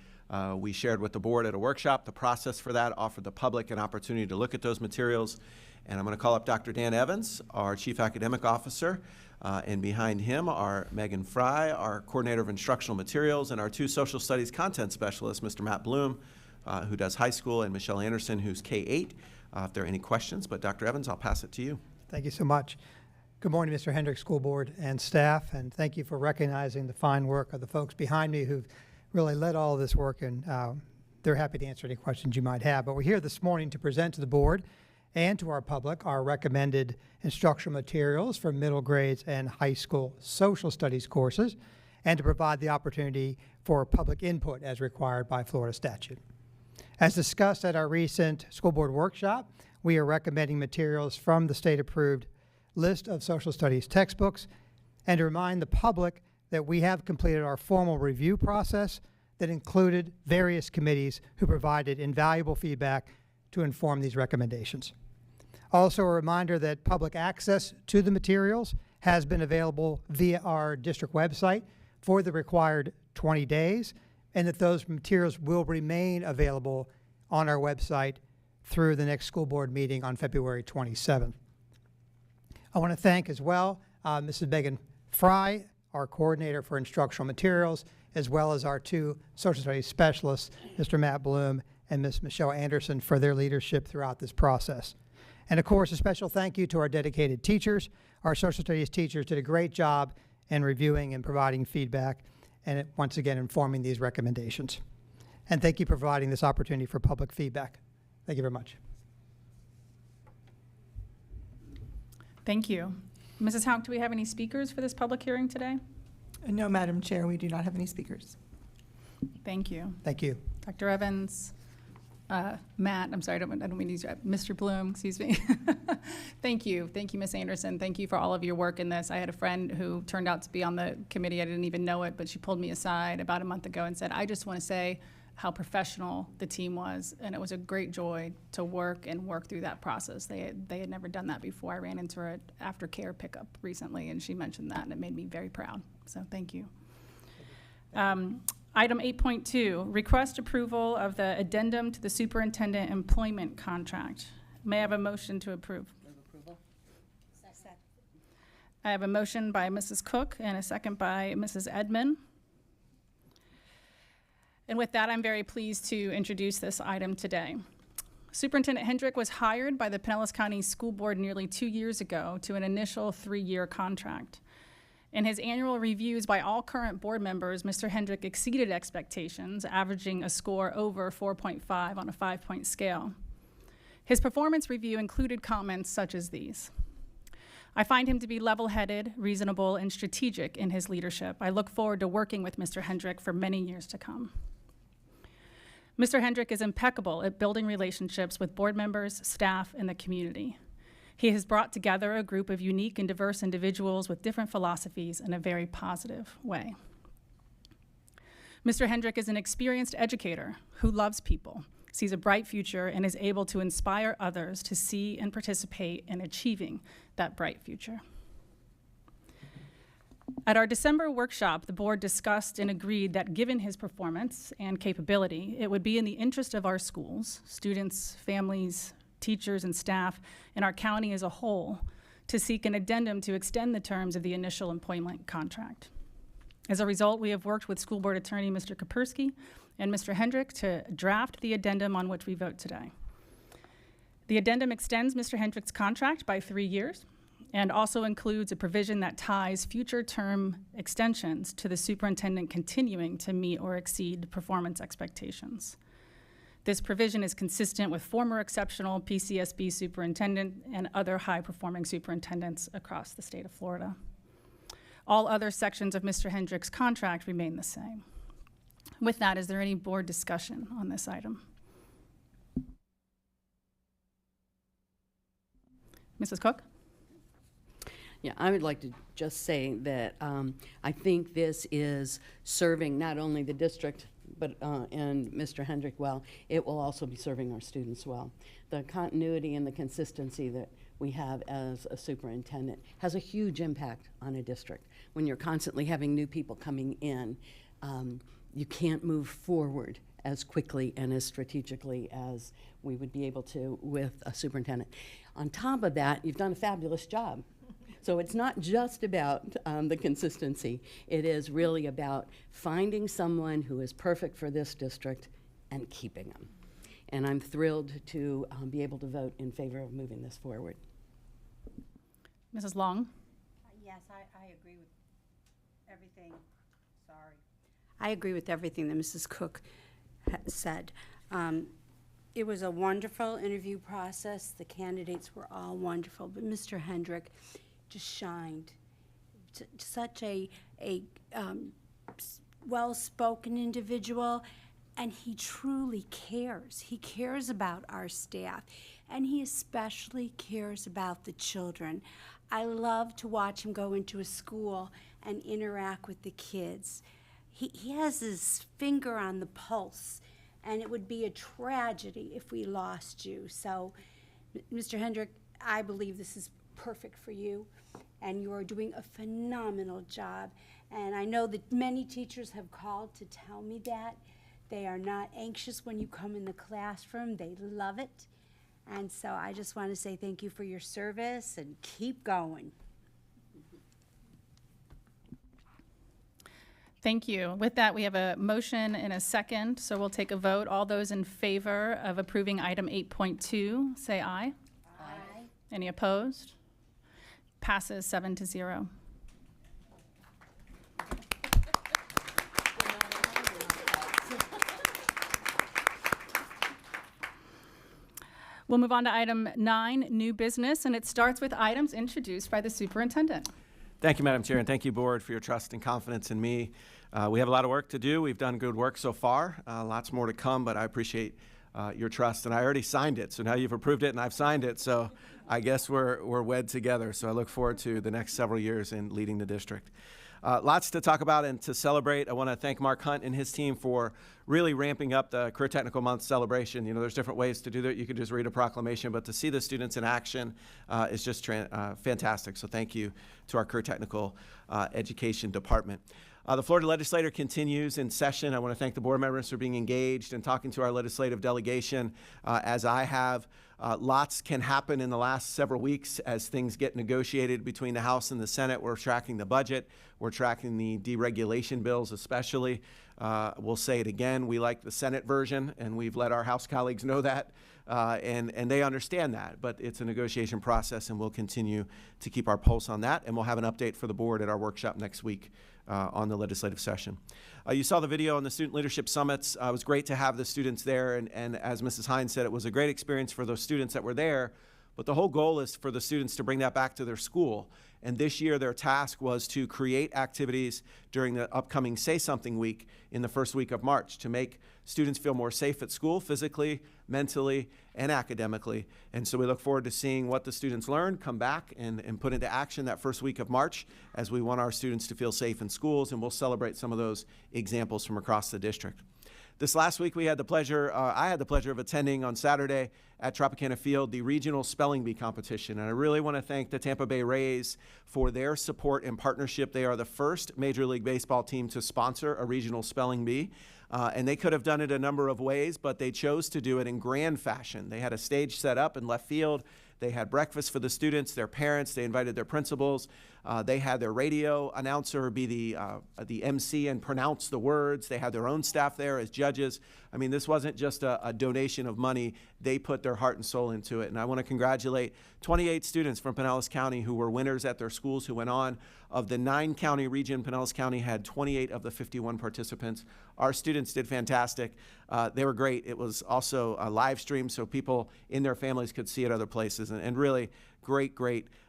we shared with the board at a workshop the process for that, offered the public an opportunity to look at those materials. And I'm going to call up Dr. Dan Evans, our Chief Academic Officer, and behind him are Megan Fry, our Coordinator of Instructional Materials, and our 2 social studies content specialists, Mr. Matt Bloom, who does high school, and Michelle Anderson, who's K-8. If there are any questions, but Dr. Evans, I'll pass it to you. Thank you so much. Good morning, Mr. Hendrick, School Board, and staff, and thank you for recognizing the fine work of the folks behind me who've really led all of this work, and they're happy to answer any questions you might have. But we're here this morning to present to the board and to our public our recommended instructional materials for middle grades and high school social studies courses, and to provide the opportunity for public input as required by Florida statute. As discussed at our recent school board workshop, we are recommending materials from the state-approved list of social studies textbooks, and to remind the public that we have completed our formal review process that included various committees who provided invaluable feedback to inform these recommendations. Also, a reminder that public access to the materials has been available via our district website for the required 20 days, and that those materials will remain available on our website through the next school board meeting on February 27th. I want to thank as well Mrs. Megan Fry, our coordinator for instructional materials, as well as our 2 social studies specialists, Mr. Matt Bloom and Ms. Michelle Anderson, for their leadership throughout this process. And of course, a special thank you to our dedicated teachers. Our social studies teachers did a great job in reviewing and providing feedback, and once again informing these recommendations. And thank you for providing this opportunity for public feedback. Thank you very much. Thank you. Mrs. Hauk, do we have any speakers for this public hearing today? No, Madam Chair, we do not have any speakers. Thank you. Thank you. Dr. Evans, Matt, I'm sorry, I don't mean to use Mr. Bloom, excuse me. Thank you. Thank you, Ms. Anderson. Thank you for all of your work in this. I had a friend who turned out to be on the committee. I didn't even know it, but she pulled me aside about a month ago and said, I just want to say how professional the team was, and it was a great joy to work through that process. They had never done that before. I ran into her at aftercare pickup recently, and she mentioned that, and it made me very proud. So thank you. Item 8.2, request approval of the addendum to the superintendent employment contract. May I have a motion to approve? Move approval. Second. I have a motion by Mrs. Cook and a second by Mrs. Edmond. And with that, I'm very pleased to introduce this item today. Superintendent Hendrick was hired by the Pinellas County School Board nearly 2 years ago to an initial 3-year contract. In his annual reviews by all current board members, Mr. Hendrick exceeded expectations, averaging a score over 4.5 on a 5-point scale. His performance review included comments such as these. I find him to be level-headed, reasonable, and strategic in his leadership. I look forward to working with Mr. Hendrick for many years to come. Mr. Hendrick is impeccable at building relationships with board members, staff, and the community. He has brought together a group of unique and diverse individuals with different philosophies in a very positive way. Mr. Hendrick is an experienced educator who loves people, sees a bright future, and is able to inspire others to see and participate in achieving that bright future. At our December workshop, the board discussed and agreed that given his performance and capability, it would be in the interest of our schools, students, families, teachers, and staff, and our county as a whole, to seek an addendum to extend the terms of the initial employment contract. As a result, we have worked with School Board Attorney Mr. Kapersky and Mr. Hendrick to draft the addendum on which we vote today. The addendum extends Mr. Hendrick's contract by 3 years and also includes a provision that ties future term extensions to the superintendent continuing to meet or exceed performance expectations. This provision is consistent with former exceptional PCSB superintendent and other high-performing superintendents across the state of Florida. All other sections of Mr. Hendrick's contract remain the same. With that, is there any board discussion on this item? Mrs. Cook? Yeah, I would like to just say that I think this is serving not only the district but and Mr. Hendrick well, it will also be serving our students well. The continuity and the consistency that we have as a superintendent has a huge impact on a district. When you're constantly having new people coming in, you can't move forward as quickly and as strategically as we would be able to with a superintendent. On top of that, you've done a fabulous job. So it's not just about the consistency. It is really about finding someone who is perfect for this district and keeping them. And I'm thrilled to be able to vote in favor of moving this forward. Mrs. Long? Yes, I agree with everything. Sorry. I agree with everything that Mrs. Cook said. It was a wonderful interview process. The candidates were all wonderful, but Mr. Hendrick just shined. Such a well-spoken individual, and he truly cares. He cares about our staff, and he especially cares about the children. I love to watch him go into a school and interact with the kids. He has his finger on the pulse, and it would be a tragedy if we lost you. So, Mr. Hendrick, I believe this is perfect for you, and you are doing a phenomenal job. And I know that many teachers have called to tell me that. They are not anxious when you come in the classroom. They love it. And so I just want to say thank you for your service and keep going. Thank you. With that, we have a motion and a second, so we'll take a vote. All those in favor of approving item 8.2, say aye. Aye. Any opposed? Passes 7-0. We'll move on to item 9, new business, and it starts with items introduced by the superintendent. Thank you, Madam Chair, and thank you, Board, for your trust and confidence in me. We have a lot of work to do. We've done good work so far. Lots more to come, but I appreciate your trust. And I already signed it, so now you've approved it and I've signed it, so I guess we're wed together. So I look forward to the next several years in leading the district. Lots to talk about and to celebrate. I want to thank Mark Hunt and his team for really ramping up the Career Technical Month celebration. You know, there's different ways to do that. You could just read a proclamation, but to see the students in action is just fantastic. So thank you to our Career Technical Education Department. The Florida Legislature continues in session. I want to thank the board members for being engaged and talking to our legislative delegation as I have. Lots can happen in the last several weeks as things get negotiated between the House and the Senate. We're tracking the budget. We're tracking the deregulation bills especially. We'll say it again, we like the Senate version, and we've let our House colleagues know that, and they understand that. But it's a negotiation process, and we'll continue to keep our pulse on that, and we'll have an update for the board at our workshop next week on the legislative session. You saw the video on the Student Leadership Summits. It was great to have the students there, and as Mrs. Hines said, it was a great experience for those students that were there, but the whole goal is for the students to bring that back to their school. And this year, their task was to create activities during the upcoming Say Something Week in the first week of March to make students feel more safe at school, physically, mentally, and academically. And so we look forward to seeing what the students learn, come back, and put into action that first week of March as we want our students to feel safe in schools, and we'll celebrate some of those examples from across the district. This last week, I had the pleasure of attending on Saturday at Tropicana Field the regional spelling bee competition. And I really want to thank the Tampa Bay Rays for their support and partnership. They are the first Major League Baseball team to sponsor a regional spelling bee. And they could have done it a number of ways, but they chose to do it in grand fashion. They had a stage set up in left field. They had breakfast for the students, their parents. They invited their principals. They had their radio announcer be the MC and pronounce the words. They had their own staff there as judges. I mean, this wasn't just a donation of money. They put their heart and soul into it. And I want to congratulate 28 students from Pinellas County who were winners at their schools who went on. Of the 9-county region, Pinellas County had 28 of the 51 participants. Our students did fantastic. They were great. It was also a live stream so people in their families could see it other places, and really great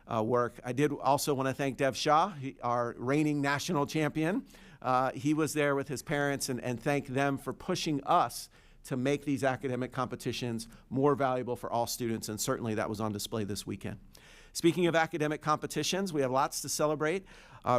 work. I did also want to thank Dev Shah, our reigning national champion. He was there with his parents, and thank them for pushing us to make these academic competitions more valuable for all students, and certainly that was on display this weekend. Speaking of academic competitions, we have lots to celebrate.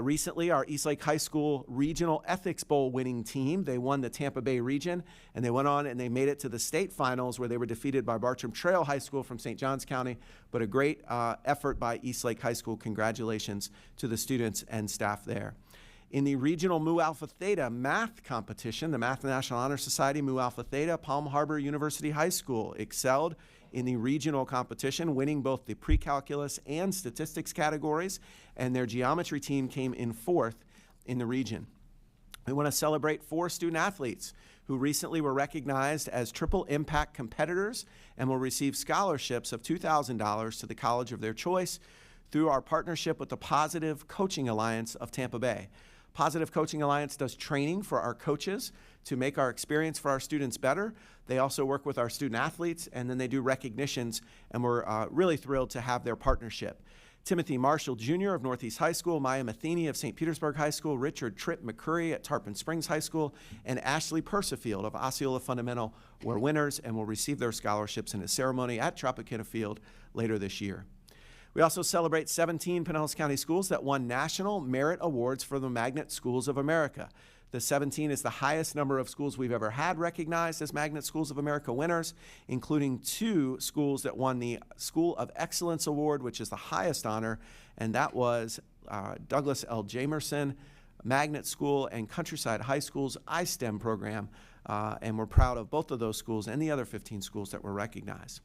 Recently, our Eastlake High School Regional Ethics Bowl winning team, they won the Tampa Bay region, and they went on and they made it to the state finals where they were defeated by Bartram Trail High School from St. Johns County, but a great effort by Eastlake High School. Congratulations to the students and staff there. In the regional Mu Alpha Theta math competition, the Math National Honor Society Mu Alpha Theta, Palm Harbor University High School excelled in the regional competition, winning both the pre-calculus and statistics categories, and their geometry team came in 4th in the region. We want to celebrate 4 student athletes who recently were recognized as triple impact competitors and will receive scholarships of $2,000 to the college of their choice through our partnership with the Positive Coaching Alliance of Tampa Bay. Positive Coaching Alliance does training for our coaches to make our experience for our students better. They also work with our student athletes, and then they do recognitions, and we're really thrilled to have their partnership. Timothy Marshall Jr. of Northeast High School, Maya Matheny of St. Petersburg High School, Richard Tripp McCurry at Tarpon Springs High School, and Ashley Persifield of Osceola Fundamental were winners and will receive their scholarships in a ceremony at Tropicana Field later this year. We also celebrate 17 Pinellas County schools that won National Merit Awards for the Magnet Schools of America. The 17 is the highest number of schools we've ever had recognized as Magnet Schools of America winners, including 2 schools that won the School of Excellence Award, which is the highest honor, and that was Douglas L. Jamerson Magnet School and Countryside High School's iSTEM program, and we're proud of both of those schools and the other 15 schools that were recognized.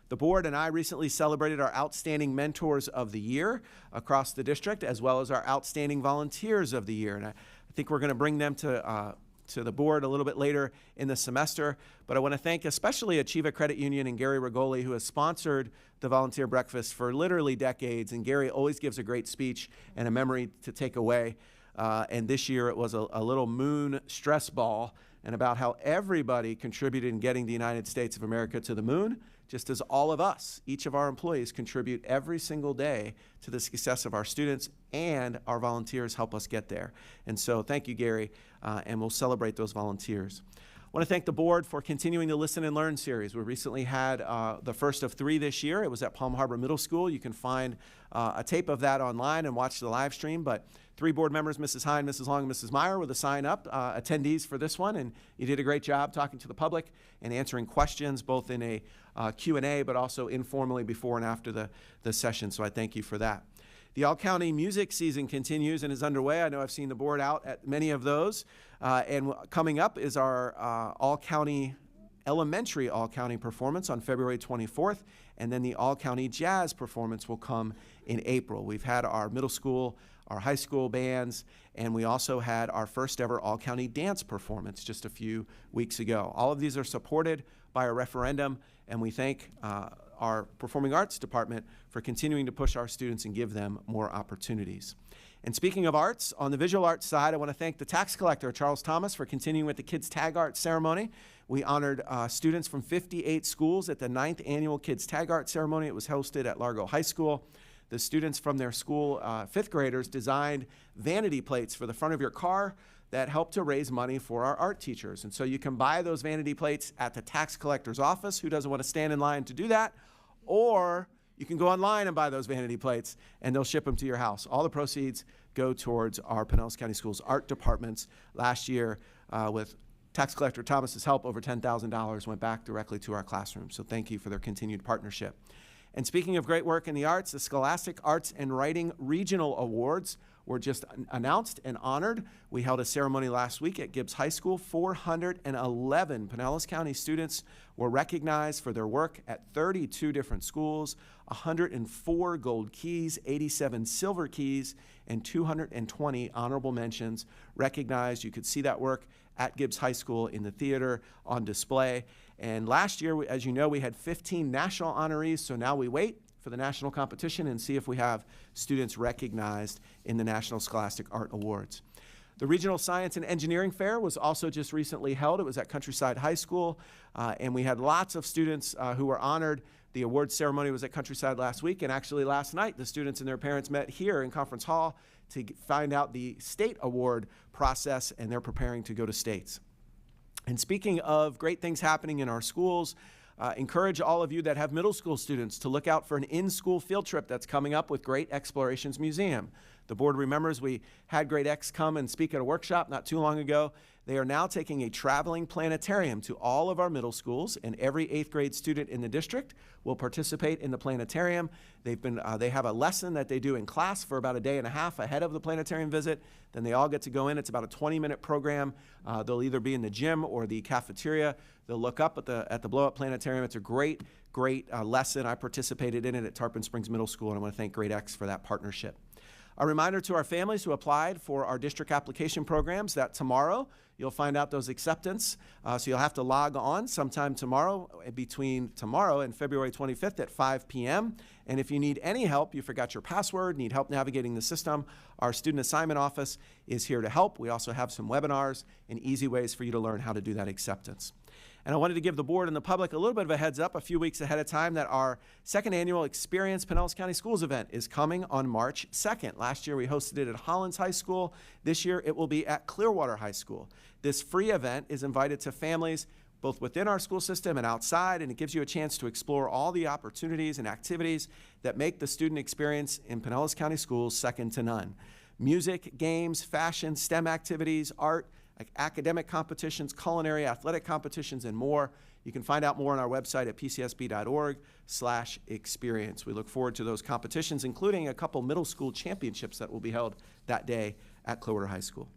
The board and I recently celebrated our Outstanding Mentors of the Year across the district, as well as our Outstanding Volunteers of the Year. And I think we're going to bring them to the board a little bit later in the semester. But I want to thank especially Achieva Credit Union and Gary Rigoli, who has sponsored the volunteer breakfast for literally decades. And Gary always gives a great speech and a memory to take away. And this year it was a little moon stress ball, and about how everybody contributed in getting the United States of America to the moon, just as all of us, each of our employees, contribute every single day to the success of our students, and our volunteers help us get there. And so thank you, Gary, and we'll celebrate those volunteers. I want to thank the board for continuing the Listen and Learn series. We recently had the first of 3 this year. It was at Palm Harbor Middle School. You can find a tape of that online and watch the live stream, but 3 board members, Mrs. Hine, Mrs. Long, and Mrs. Meyer, were the sign-up attendees for this one, and you did a great job talking to the public and answering questions, both in a Q&A, but also informally before and after the session, so I thank you for that. The All-County music season continues and is underway. I know I've seen the board out at many of those, and coming up is our elementary All-County performance on February 24th, and then the All-County Jazz performance will come in April. We've had our middle school, our high school bands, and we also had our first ever All-County dance performance just a few weeks ago. All of these are supported by a referendum, and we thank our Performing Arts Department for continuing to push our students and give them more opportunities. And speaking of arts, on the visual arts side, I want to thank the tax collector, Charles Thomas, for continuing with the Kids Tag Art ceremony. We honored students from 58 schools at the 9th annual Kids Tag Art ceremony. It was hosted at Largo High School. The students from their school, 5th graders, designed vanity plates for the front of your car that help to raise money for our art teachers. And so you can buy those vanity plates at the tax collector's office. Who doesn't want to stand in line to do that? Or you can go online and buy those vanity plates, and they'll ship them to your house. All the proceeds go towards our Pinellas County Schools art departments. Last year, with tax collector Thomas's help, over $10,000 went back directly to our classrooms. So thank you for their continued partnership. And speaking of great work in the arts, the Scholastic Arts and Writing Regional Awards were just announced and honored. We held a ceremony last week at Gibbs High School. 411 Pinellas County students were recognized for their work at 32 different schools, 104 gold keys, 87 silver keys, and 220 honorable mentions recognized. You could see that work at Gibbs High School in the theater on display. And last year, as you know, we had 15 national honorees, so now we wait for the national competition and see if we have students recognized in the National Scholastic Art Awards. The Regional Science and Engineering Fair was also just recently held. It was at Countryside High School, and we had lots of students who were honored. The award ceremony was at Countryside last week, and actually last night the students and their parents met here in Conference Hall to find out the state award process, and they're preparing to go to states. And speaking of great things happening in our schools, encourage all of you that have middle school students to look out for an in-school field trip that's coming up with Great Explorations Museum. The board remembers we had Great X come and speak at a workshop not too long ago. They are now taking a traveling planetarium to all of our middle schools, and every 8th grade student in the district will participate in the planetarium. They have a lesson that they do in class for about a day and a half ahead of the planetarium visit. Then they all get to go in. It's about a 20-minute program. They'll either be in the gym or the cafeteria. They'll look up at the blow-up planetarium. It's a great lesson. I participated in it at Tarpon Springs Middle School, and I want to thank Great X for that partnership. A reminder to our families who applied for our district application programs that tomorrow you'll find out those acceptance. So you'll have to log on sometime tomorrow, between tomorrow and February 25th at 5 p.m. And if you need any help, you forgot your password, need help navigating the system, our student assignment office is here to help. We also have some webinars and easy ways for you to learn how to do that acceptance. And I wanted to give the board and the public a little bit of a heads up a few weeks ahead of time that our second annual Experience Pinellas County Schools event is coming on March 2nd. Last year we hosted it at Hollins High School. This year it will be at Clearwater High School. This free event is invited to families both within our school system and outside, and it gives you a chance to explore all the opportunities and activities that make the student experience in Pinellas County Schools second to none. Music, games, fashion, STEM activities, art, academic competitions, culinary, athletic competitions, and more. You can find out more on our website at pcsb.org/experience. We look forward to those competitions, including a couple middle school championships that will be held that day at Clearwater High School.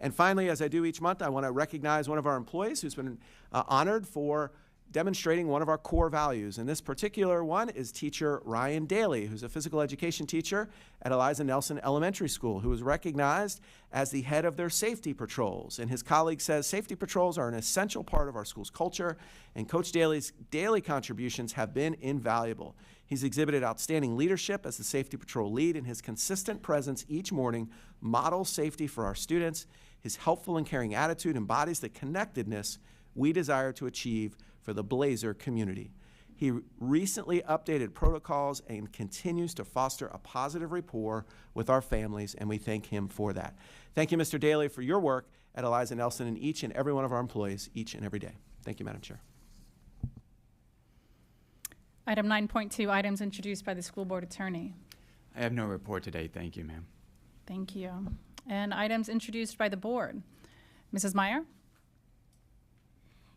And finally, as I do each month, I want to recognize one of our employees who's been honored for demonstrating one of our core values. And this particular one is teacher Ryan Daly, who's a physical education teacher at Eliza Nelson Elementary School, who was recognized as the head of their safety patrols. And his colleague says safety patrols are an essential part of our school's culture, and Coach Daly's daily contributions have been invaluable. He's exhibited outstanding leadership as the safety patrol lead, and his consistent presence each morning models safety for our students. His helpful and caring attitude embodies the connectedness we desire to achieve for the Blazer community. He recently updated protocols and continues to foster a positive rapport with our families, and we thank him for that. Thank you, Mr. Daly, for your work at Eliza Nelson and each and every one of our employees each and every day. Thank you, Madam Chair. Item 9.2, items introduced by the school board attorney. I have no report today. Thank you, ma'am. Thank you. And items introduced by the board. Mrs. Meyer?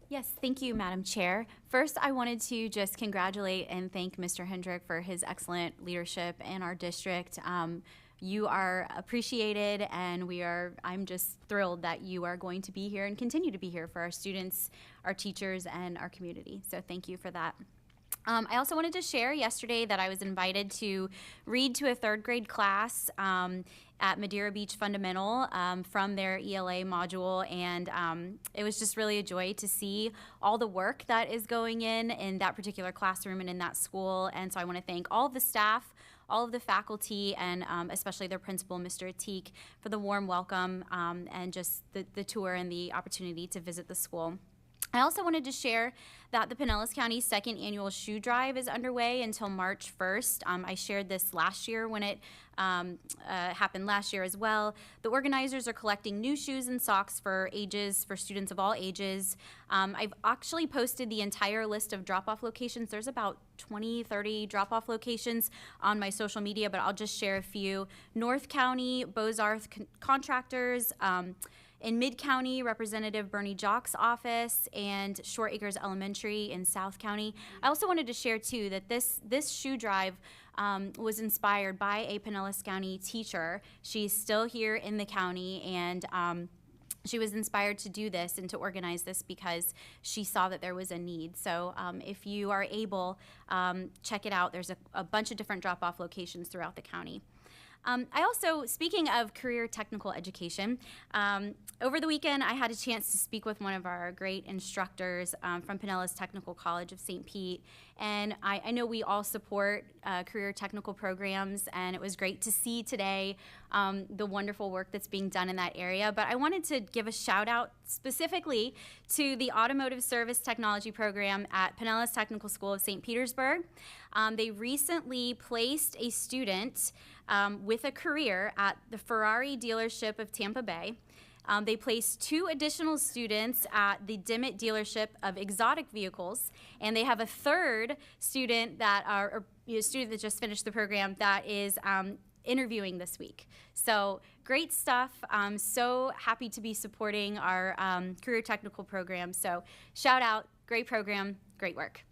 Yes, thank you, Madam Chair. First, I wanted to just congratulate and thank Mr. Hendrick for his excellent leadership in our district. You are appreciated, and I'm just thrilled that you are going to be here and continue to be here for our students, our teachers, and our community. So thank you for that. I also wanted to share yesterday that I was invited to read to a 3rd grade class at Madeira Beach Fundamental from their ELA module, and it was just really a joy to see all the work that is going in that particular classroom and in that school. And so I want to thank all of the staff, all of the faculty, and especially their principal, Mr. Atik, for the warm welcome and just the tour and the opportunity to visit the school. I also wanted to share that the Pinellas County 2nd Annual Shoe Drive is underway until March 1st. I shared this last year when it happened last year as well. The organizers are collecting new shoes and socks for students of all ages. I've actually posted the entire list of drop-off locations. There's about 20, 30 drop-off locations on my social media, but I'll just share a few. North County, Beaux-Arts Contractors, in Mid-County, Representative Bernie Jock's office, and Short Acres Elementary in South County. I also wanted to share, too, that this shoe drive was inspired by a Pinellas County teacher. She's still here in the county, and she was inspired to do this and to organize this because she saw that there was a need. So if you are able, check it out. There's a bunch of different drop-off locations throughout the county. I also, speaking of career technical education, over the weekend I had a chance to speak with one of our great instructors from Pinellas Technical College of St. Pete, and I know we all support career technical programs, and it was great to see today the wonderful work that's being done in that area. But I wanted to give a shout out specifically to the Automotive Service Technology Program at Pinellas Technical School of St. Petersburg. They recently placed a student with a career at the Ferrari dealership of Tampa Bay. They placed 2 additional students at the Dimmitt dealership of exotic vehicles, and they have a 3rd student that student that just finished the program that is interviewing this week. So great stuff. I'm so happy to be supporting our career technical program. So shout out, great program, great work.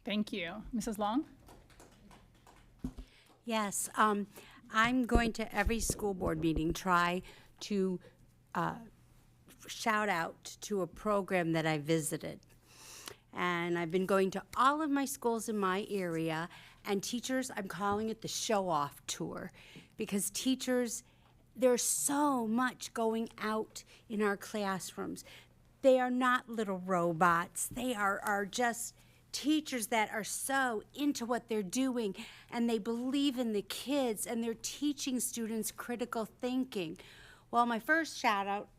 Thank you. Mrs. Long? Yes, I'm going to every school board meeting try to shout out to a program that I visited. And I've been going to all of my schools in my area, and teachers, I'm calling it the show-off tour, because teachers, there's so much going out in our classrooms. They are not little robots. They are just teachers that are so into what they're doing, and they believe in the kids, and they're teaching students critical thinking. Well, my first shout out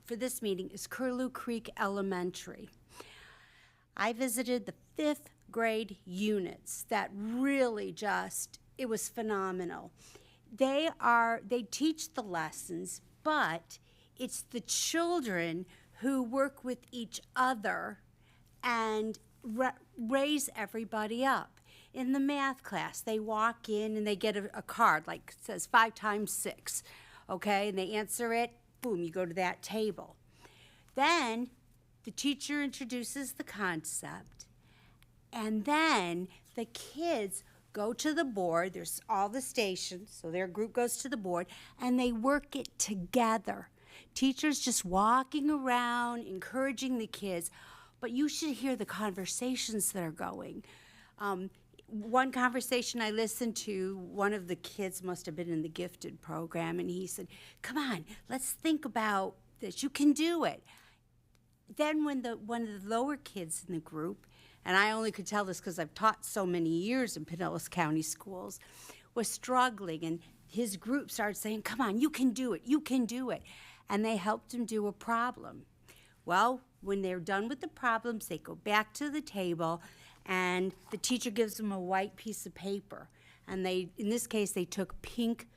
for this meeting is Curlew Creek Elementary. I visited the 5th grade units that really it was phenomenal. They teach the lessons, but it's the children who work with each other and raise everybody up. In the math class, they walk in and they get a card, like it says 5 times 6, okay? And they answer it, boom, you go to that table. Then the teacher introduces the concept, and then the kids go to the board. There's all the stations, so their group goes to the board, and they work it together. Teachers just walking around, encouraging the kids, but you should hear the conversations that are going. One conversation I listened to, one of the kids must have been in the gifted program, and he said, come on, let's think about this. You can do it. Then when one of the lower kids in the group, and I only could tell this because I've taught so many years in Pinellas County Schools, was struggling, and his group started saying, come on, you can do it, you can do it. And they helped him do a problem. Well, when they're done with the problems, they go back to the table, and the teacher gives them a white piece of paper. And in this case, they took pink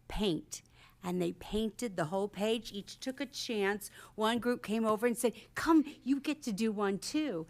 paint, and they painted the whole page. Each took a chance. One group came over and said, come, you get to do one too.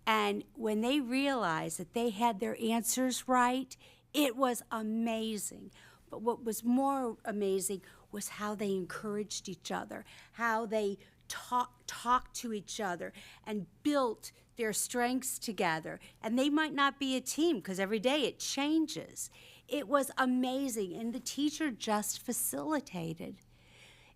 And when they realized that they had their answers right, it was amazing. But what was more amazing was how they encouraged each other, how they talked to each other and built their strengths together. And they might not be a team because every day it changes. It was amazing, and the teacher just facilitated.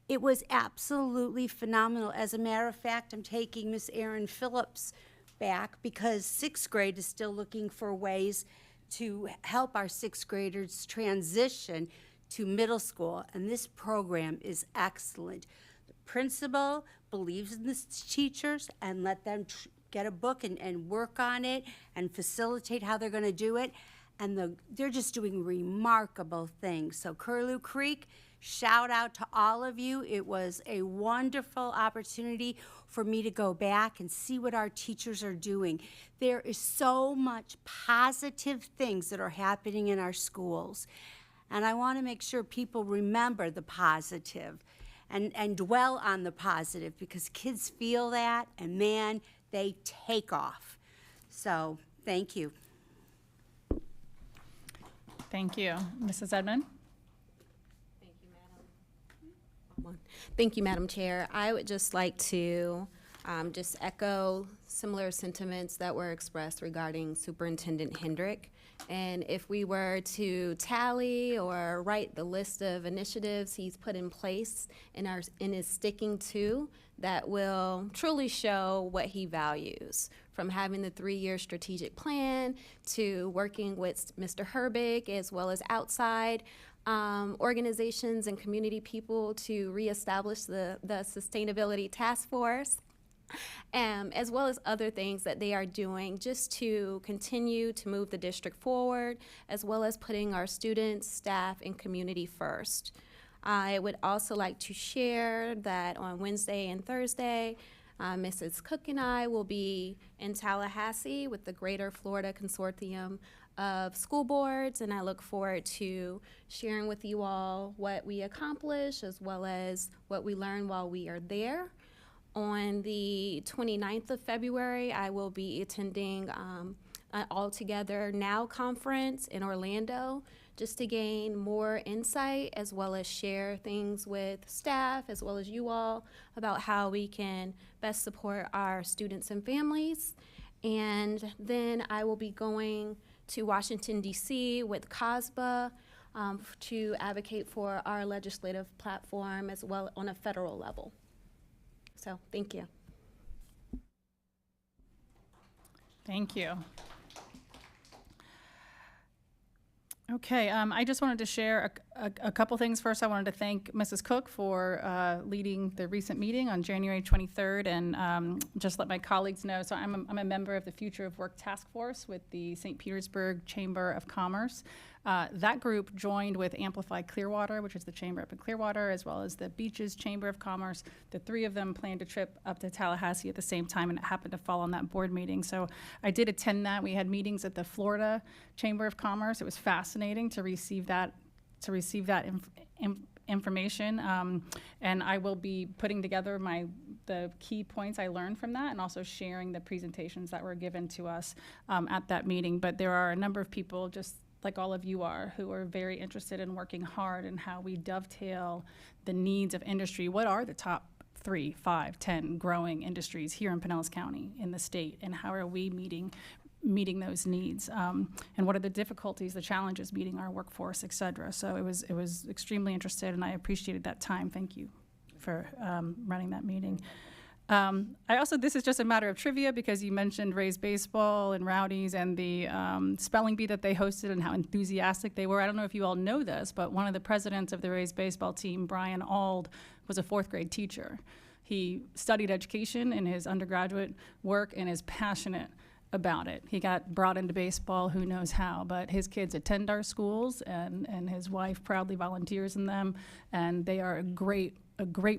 It was absolutely phenomenal. As a matter of fact, I'm taking Miss Erin Phillips back because 6th grade is still looking for ways to help our 6th graders transition to middle school, and this program is excellent. The principal believes in the teachers and let them get a book and work on it and facilitate how they're going to do it, and they're just doing remarkable things. So Curlew Creek, shout out to all of you. It was a wonderful opportunity for me to go back and see what our teachers are doing. There is so much positive things that are happening in our schools. And I want to make sure people remember the positive and dwell on the positive, because kids feel that, and man, they take off. So thank you. Thank you. Mrs. Edmond? Thank you, Madam Chair. I would just like to Just echo similar sentiments that were expressed regarding Superintendent Hendrick. And if we were to tally or write the list of initiatives he's put in place and is sticking to, that will truly show what he values, from having the 3-year strategic plan to working with Mr. Herbig as well as outside organizations and community people to reestablish the Sustainability Task Force. As well as other things that they are doing just to continue to move the district forward, as well as putting our students, staff, and community first. I would also like to share that on Wednesday and Thursday, Mrs. Cook and I will be in Tallahassee with the Greater Florida Consortium of School Boards, and I look forward to sharing with you all what we accomplish as well as what we learn while we are there. On the 29th of February, I will be attending an All Together Now conference in Orlando, just to gain more insight as well as share things with staff as well as you all about how we can best support our students and families. And then I will be going to Washington, D.C. with COSBA to advocate for our legislative platform as well on a federal level. So, thank you. Thank you. Okay, I just wanted to share a couple things. First, I wanted to thank Mrs. Cook for leading the recent meeting on January 23rd, and just let my colleagues know. So I'm a member of the Future of Work Task Force with the St. Petersburg Chamber of Commerce. That group joined with Amplify Clearwater, which is the chamber up in Clearwater, as well as the Beaches Chamber of Commerce. The three of them planned a trip up to Tallahassee at the same time, and it happened to fall on that board meeting. So I did attend that. We had meetings at the Florida Chamber of Commerce. It was fascinating to receive that information, and I will be putting together the key points I learned from that, and also sharing the presentations that were given to us at that meeting. But there are a number of people, just like all of you are, who are very interested in working hard in how we dovetail the needs of industry. What are the top 3, 5, 10 growing industries here in Pinellas County in the state, and how are we meeting those needs, and what are the difficulties, the challenges meeting our workforce, et cetera. So it was extremely interested, and I appreciated that time. Thank you for running that meeting. This is just a matter of trivia, because you mentioned Rays Baseball and Rowdies and the spelling bee that they hosted and how enthusiastic they were. I don't know if you all know this, but one of the presidents of the Rays Baseball team, Brian Auld, was a 4th grade teacher. He studied education in his undergraduate work and is passionate about it. He got brought into baseball, who knows how, but his kids attend our schools, and his wife proudly volunteers in them, and they are a great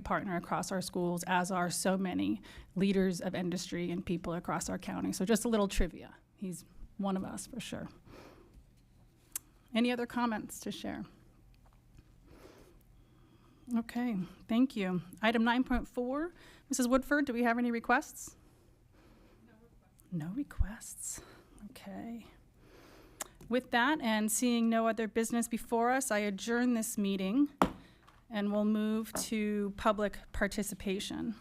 partner across our schools, as are so many leaders of industry and people across our county. So just a little trivia. He's one of us for sure. Any other comments to share? Okay, thank you. Item 9.4, Mrs. Woodford, do we have any requests? No requests. Okay. With that, and seeing no other business before us, I adjourn this meeting, and we'll move to public participation.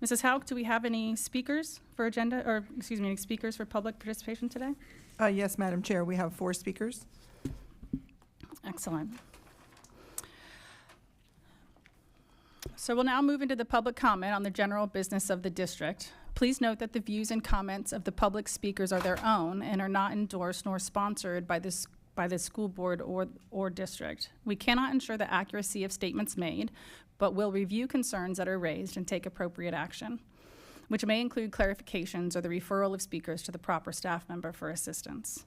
Mrs. Hauk, do we have any speakers for any speakers for public participation today? Yes, Madam Chair, we have 4 speakers. Excellent. So we'll now move into the public comment on the general business of the district. Please note that the views and comments of the public speakers are their own and are not endorsed nor sponsored by the school board or district. We cannot ensure the accuracy of statements made, but will review concerns that are raised and take appropriate action, which may include clarifications or the referral of speakers to the proper staff member for assistance.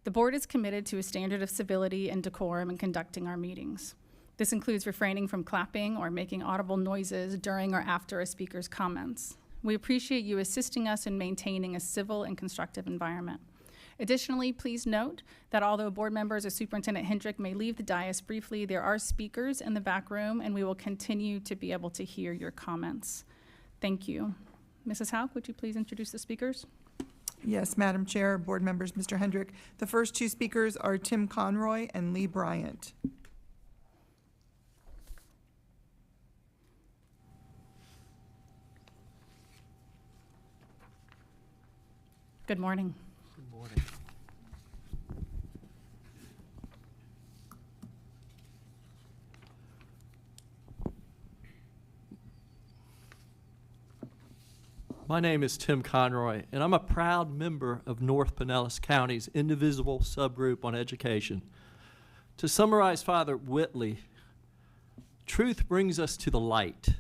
The board is committed to a standard of civility and decorum in conducting our meetings. This includes refraining from clapping or making audible noises during or after a speaker's comments. We appreciate you assisting us in maintaining a civil and constructive environment. Additionally, please note that although board members or Superintendent Hendrick may leave the dais briefly, there are speakers in the back room, and we will continue to be able to hear your comments. Thank you. Mrs. Hauk, would you please introduce the speakers? Yes, Madam Chair, board members, Mr. Hendrick. The first 2 speakers are Tim Conroy and Lee Bryant. Good morning. Good morning. My name is Tim Conroy, and I'm a proud member of North Pinellas County's indivisible subgroup on education. To summarize Father Whitley, truth brings us to the light.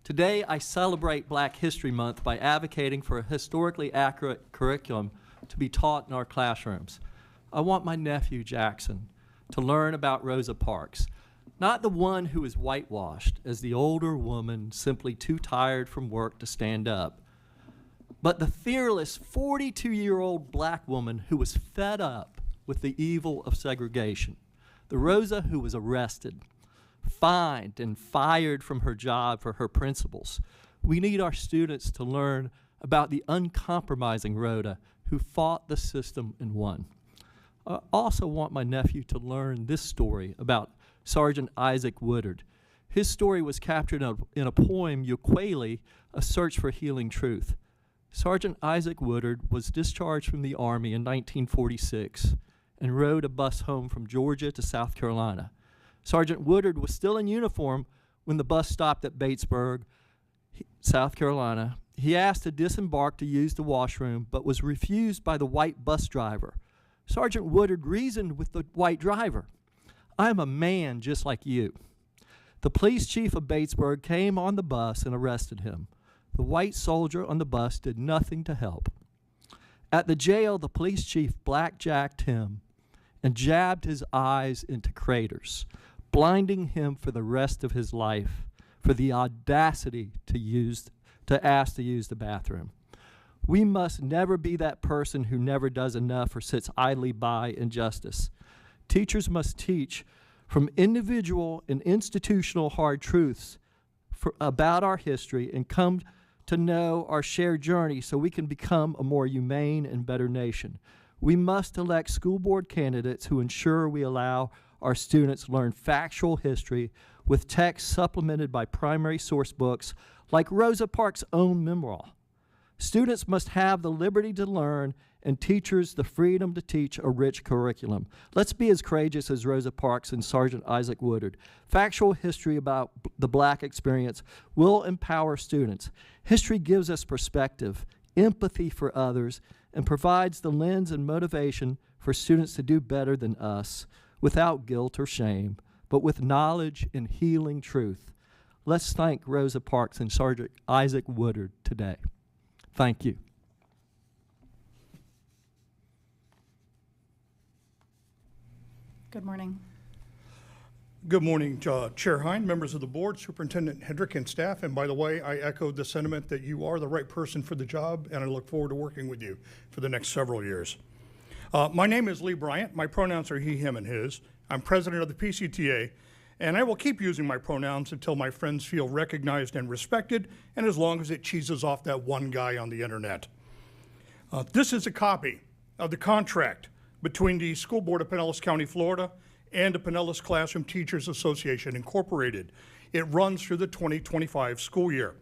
Today, I celebrate Black History Month by advocating for a historically accurate curriculum to be taught in our classrooms. I want my nephew, Jackson, to learn about Rosa Parks, not the one who is whitewashed as the older woman simply too tired from work to stand up, but the fearless 42-year-old Black woman who was fed up with the evil of segregation, the Rosa who was arrested, fined, and fired from her job for her principles. We need our students to learn about the uncompromising Rhoda who fought the system and won. I also want my nephew to learn this story about Sergeant Isaac Woodard. His story was captured in a poem, Ukulele, A Search for Healing Truth. Sergeant Isaac Woodard was discharged from the Army in 1946 and rode a bus home from Georgia to South Carolina. Sergeant Woodard was still in uniform when the bus stopped at Batesburg, South Carolina. He asked to disembark to use the washroom, but was refused by the white bus driver. Sergeant Woodard reasoned with the white driver. "I am a man just like you." The police chief of Batesburg came on the bus and arrested him. The white soldier on the bus did nothing to help. At the jail, the police chief blackjacked him and jabbed his eyes into craters, blinding him for the rest of his life for the audacity to ask to use the bathroom. We must never be that person who never does enough or sits idly by injustice. Teachers must teach from individual and institutional hard truths about our history and come to know our shared journey so we can become a more humane and better nation. We must elect school board candidates who ensure we allow our students learn factual history with text supplemented by primary source books like Rosa Parks' own memoir. Students must have the liberty to learn and teachers the freedom to teach a rich curriculum. Let's be as courageous as Rosa Parks and Sergeant Isaac Woodard. Factual history about the Black experience will empower students. History gives us perspective, empathy for others, and provides the lens and motivation for students to do better than us without guilt or shame, but with knowledge and healing truth. Let's thank Rosa Parks and Sergeant Isaac Woodard today. Thank you. Good morning. Good morning, Chair Hine, members of the board, Superintendent Hendrick, and staff. And by the way, I echoed the sentiment that you are the right person for the job, and I look forward to working with you for the next several years. My name is Lee Bryant. My pronouns are he, him, and his. I'm president of the PCTA, and I will keep using my pronouns until my friends feel recognized and respected, and as long as it cheeses off that one guy on the internet. This is a copy of the contract between the School Board of Pinellas County, Florida, and the Pinellas Classroom Teachers Association, Incorporated. It runs through the 2025 school year.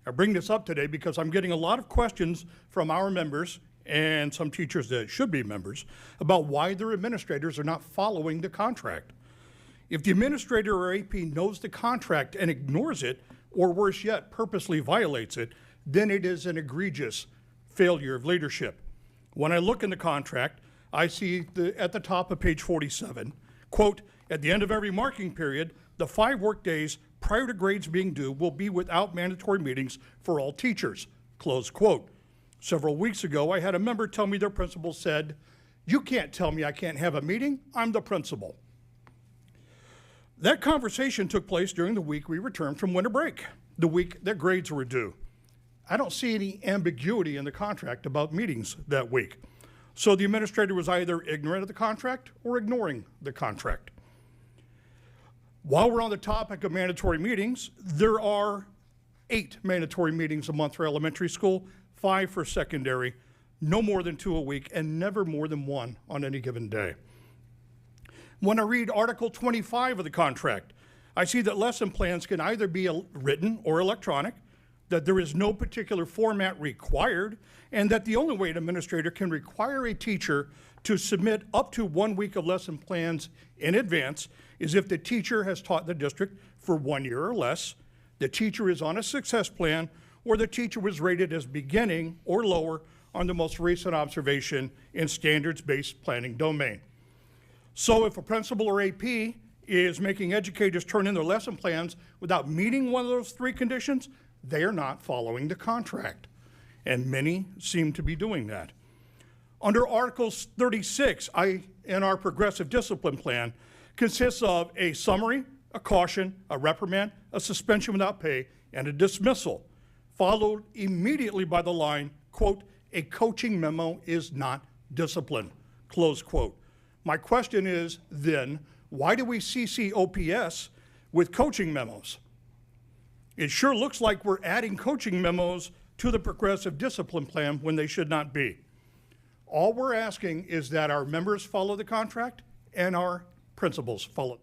I bring this up today because I'm getting a lot of questions from our members and some teachers that should be members about why their administrators are not following the contract. If the administrator or AP knows the contract and ignores it, or worse yet, purposely violates it, then it is an egregious failure of leadership. When I look in the contract, I see at the top of page 47, quote, "At the end of every marking period, the 5 work days prior to grades being due will be without mandatory meetings for all teachers," close quote. Several weeks ago, I had a member tell me their principal said, "You can't tell me I can't have a meeting. I'm the principal." That conversation took place during the week we returned from winter break, the week that grades were due. I don't see any ambiguity in the contract about meetings that week. So the administrator was either ignorant of the contract or ignoring the contract. While we're on the topic of mandatory meetings, there are 8 mandatory meetings a month for elementary school, 5 for secondary, no more than 2 a week, and never more than 1 on any given day. When I read Article 25 of the contract, I see that lesson plans can either be written or electronic. that there is no particular format required, and that the only way an administrator can require a teacher to submit up to 1 week of lesson plans in advance is if the teacher has taught the district for 1 year or less, the teacher is on a success plan, or the teacher was rated as beginning or lower on the most recent observation in standards-based planning domain. So if a principal or AP is making educators turn in their lesson plans without meeting one of those 3 conditions, they are not following the contract. And many seem to be doing that. Under Article 36 in our progressive discipline plan consists of a summary, a caution, a reprimand, a suspension without pay, and a dismissal, followed immediately by the line, quote, "A coaching memo is not discipline," close quote. My question is then, why do we CC OPS with coaching memos? It sure looks like we're adding coaching memos to the progressive discipline plan when they should not be. All we're asking is that our members follow the contract and our principals follow.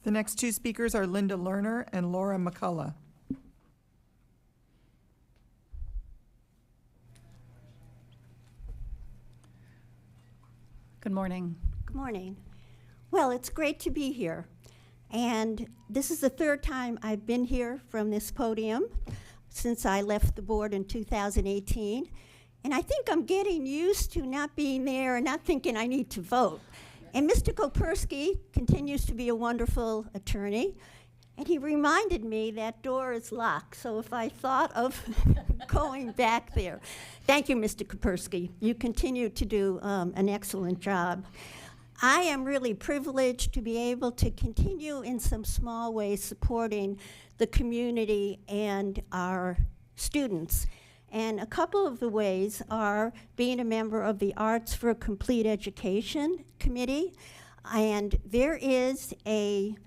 The next 2 speakers are Linda Lerner and Laura McCullough. Good morning. Good morning. Well, it's great to be here. And this is the 3rd time I've been here from this podium since I left the board in 2018. And I think I'm getting used to not being there and not thinking I need to vote. And Mr. Kopersky continues to be a wonderful attorney. And he reminded me that door is locked. So if I thought of going back there. Thank you, Mr. Kopersky. You continue to do an excellent job. I am really privileged to be able to continue in some small ways supporting the community and our students. And a couple of the ways are being a member of the Arts for a Complete Education Committee. And there is a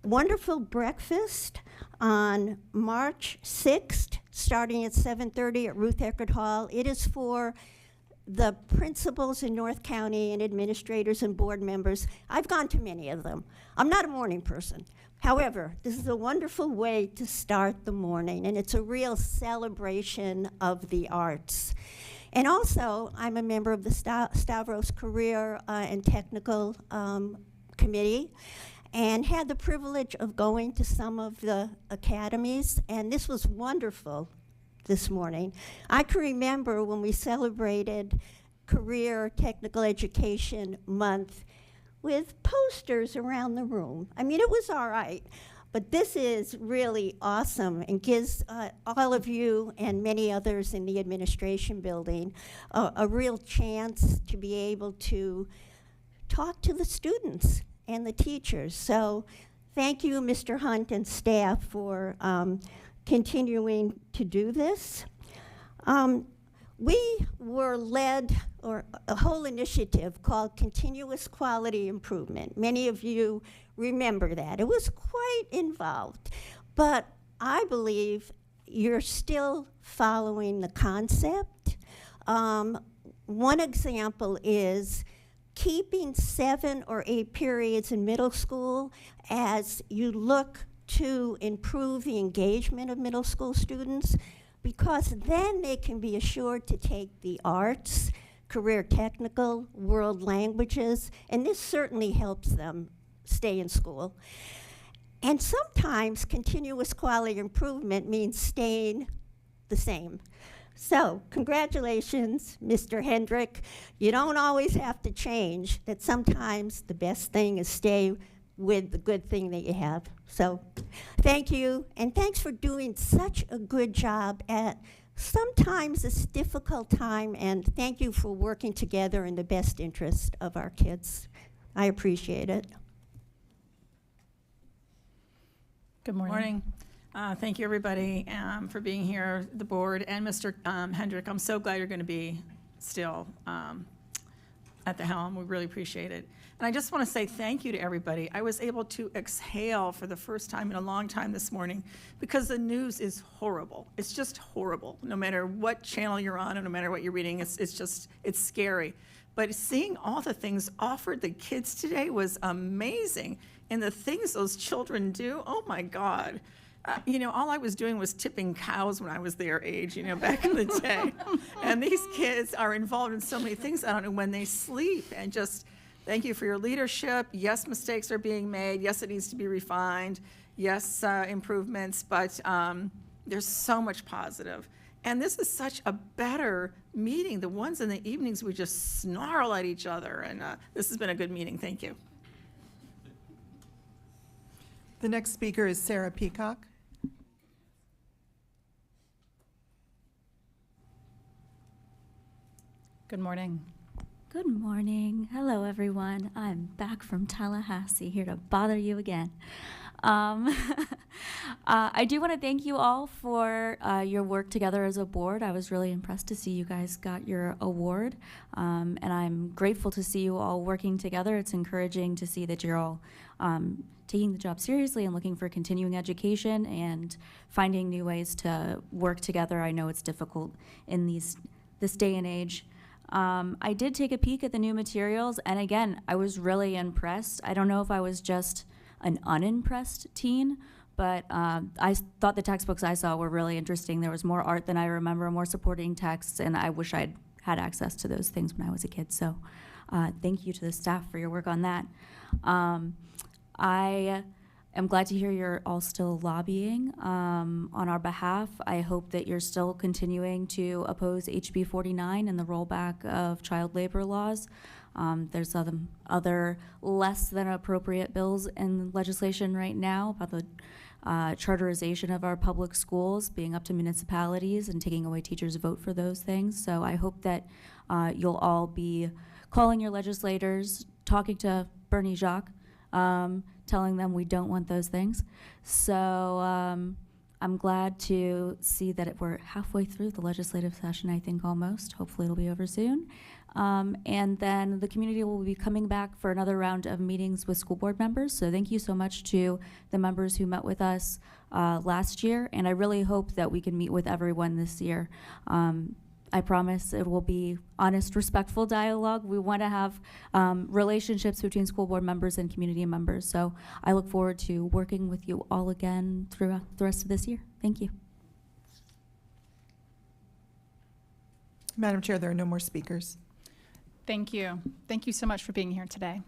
wonderful breakfast on March 6th, starting at 7:30 at Ruth Eckerd Hall. It is for the principals in North County and administrators and board members. I've gone to many of them. I'm not a morning person. However, this is a wonderful way to start the morning, and it's a real celebration of the arts. And also, I'm a member of the Stavros Career and Technical Committee, and had the privilege of going to some of the academies, and this was wonderful this morning. I can remember when we celebrated Career Technical Education Month with posters around the room. I mean, it was all right, but this is really awesome and gives all of you and many others in the administration building a real chance to be able to talk to the students and the teachers. So thank you, Mr. Hunt and staff, for continuing to do this. We were led, or a whole initiative called Continuous Quality Improvement. Many of you remember that. It was quite involved, but I believe you're still following the concept. One example is keeping 7 or 8 periods in middle school as you look to improve the engagement of middle school students, because then they can be assured to take the arts, career technical, world languages, and this certainly helps them stay in school. And sometimes continuous quality improvement means staying the same. So congratulations, Mr. Hendrick. You don't always have to change, that sometimes the best thing is stay with the good thing that you have. So thank you, and thanks for doing such a good job at sometimes this difficult time, and thank you for working together in the best interest of our kids. I appreciate it. Good morning. Thank you, everybody, for being here, the board, and Mr. Hendrick. I'm so glad you're going to be still at the helm. We really appreciate it. And I just want to say thank you to everybody. I was able to exhale for the first time in a long time this morning, because the news is horrible. It's just horrible. No matter what channel you're on, and no matter what you're reading, it's scary. But seeing all the things offered the kids today was amazing. And the things those children do, oh my God. You know, all I was doing was tipping cows when I was their age, you know, back in the day. And these kids are involved in so many things. I don't know when they sleep. And just thank you for your leadership. Yes, mistakes are being made. Yes, it needs to be refined. Yes, improvements. But there's so much positive. And this is such a better meeting. The ones in the evenings, we just snarl at each other. And this has been a good meeting. Thank you. The next speaker is Sarah Peacock. Good morning. Good morning. Hello, everyone. I'm back from Tallahassee, here to bother you again. I do want to thank you all for your work together as a board. I was really impressed to see you guys got your award, and I'm grateful to see you all working together. It's encouraging to see that you're all taking the job seriously and looking for continuing education and finding new ways to work together. I know it's difficult in this day and age. I did take a peek at the new materials, and again, I was really impressed. I don't know if I was just an unimpressed teen, but I thought the textbooks I saw were really interesting. There was more art than I remember, more supporting texts, and I wish I'd had access to those things when I was a kid. So thank you to the staff for your work on that. I am glad to hear you're all still lobbying on our behalf. I hope that you're still continuing to oppose HB 49 and the rollback of child labor laws. There's other less than appropriate bills in legislation right now about the charterization of our public schools being up to municipalities and taking away teachers' vote for those things. So I hope that you'll all be calling your legislators, talking to Bernie Jacques, telling them we don't want those things. So I'm glad to see that we're halfway through the legislative session, I think almost. Hopefully it'll be over soon. And then the community will be coming back for another round of meetings with school board members. So thank you so much to the members who met with us last year. And I really hope that we can meet with everyone this year. I promise it will be honest, respectful dialogue. We want to have relationships between school board members and community members. So I look forward to working with you all again throughout the rest of this year. Thank you. Madam Chair, there are no more speakers. Thank you. Thank you so much for being here today.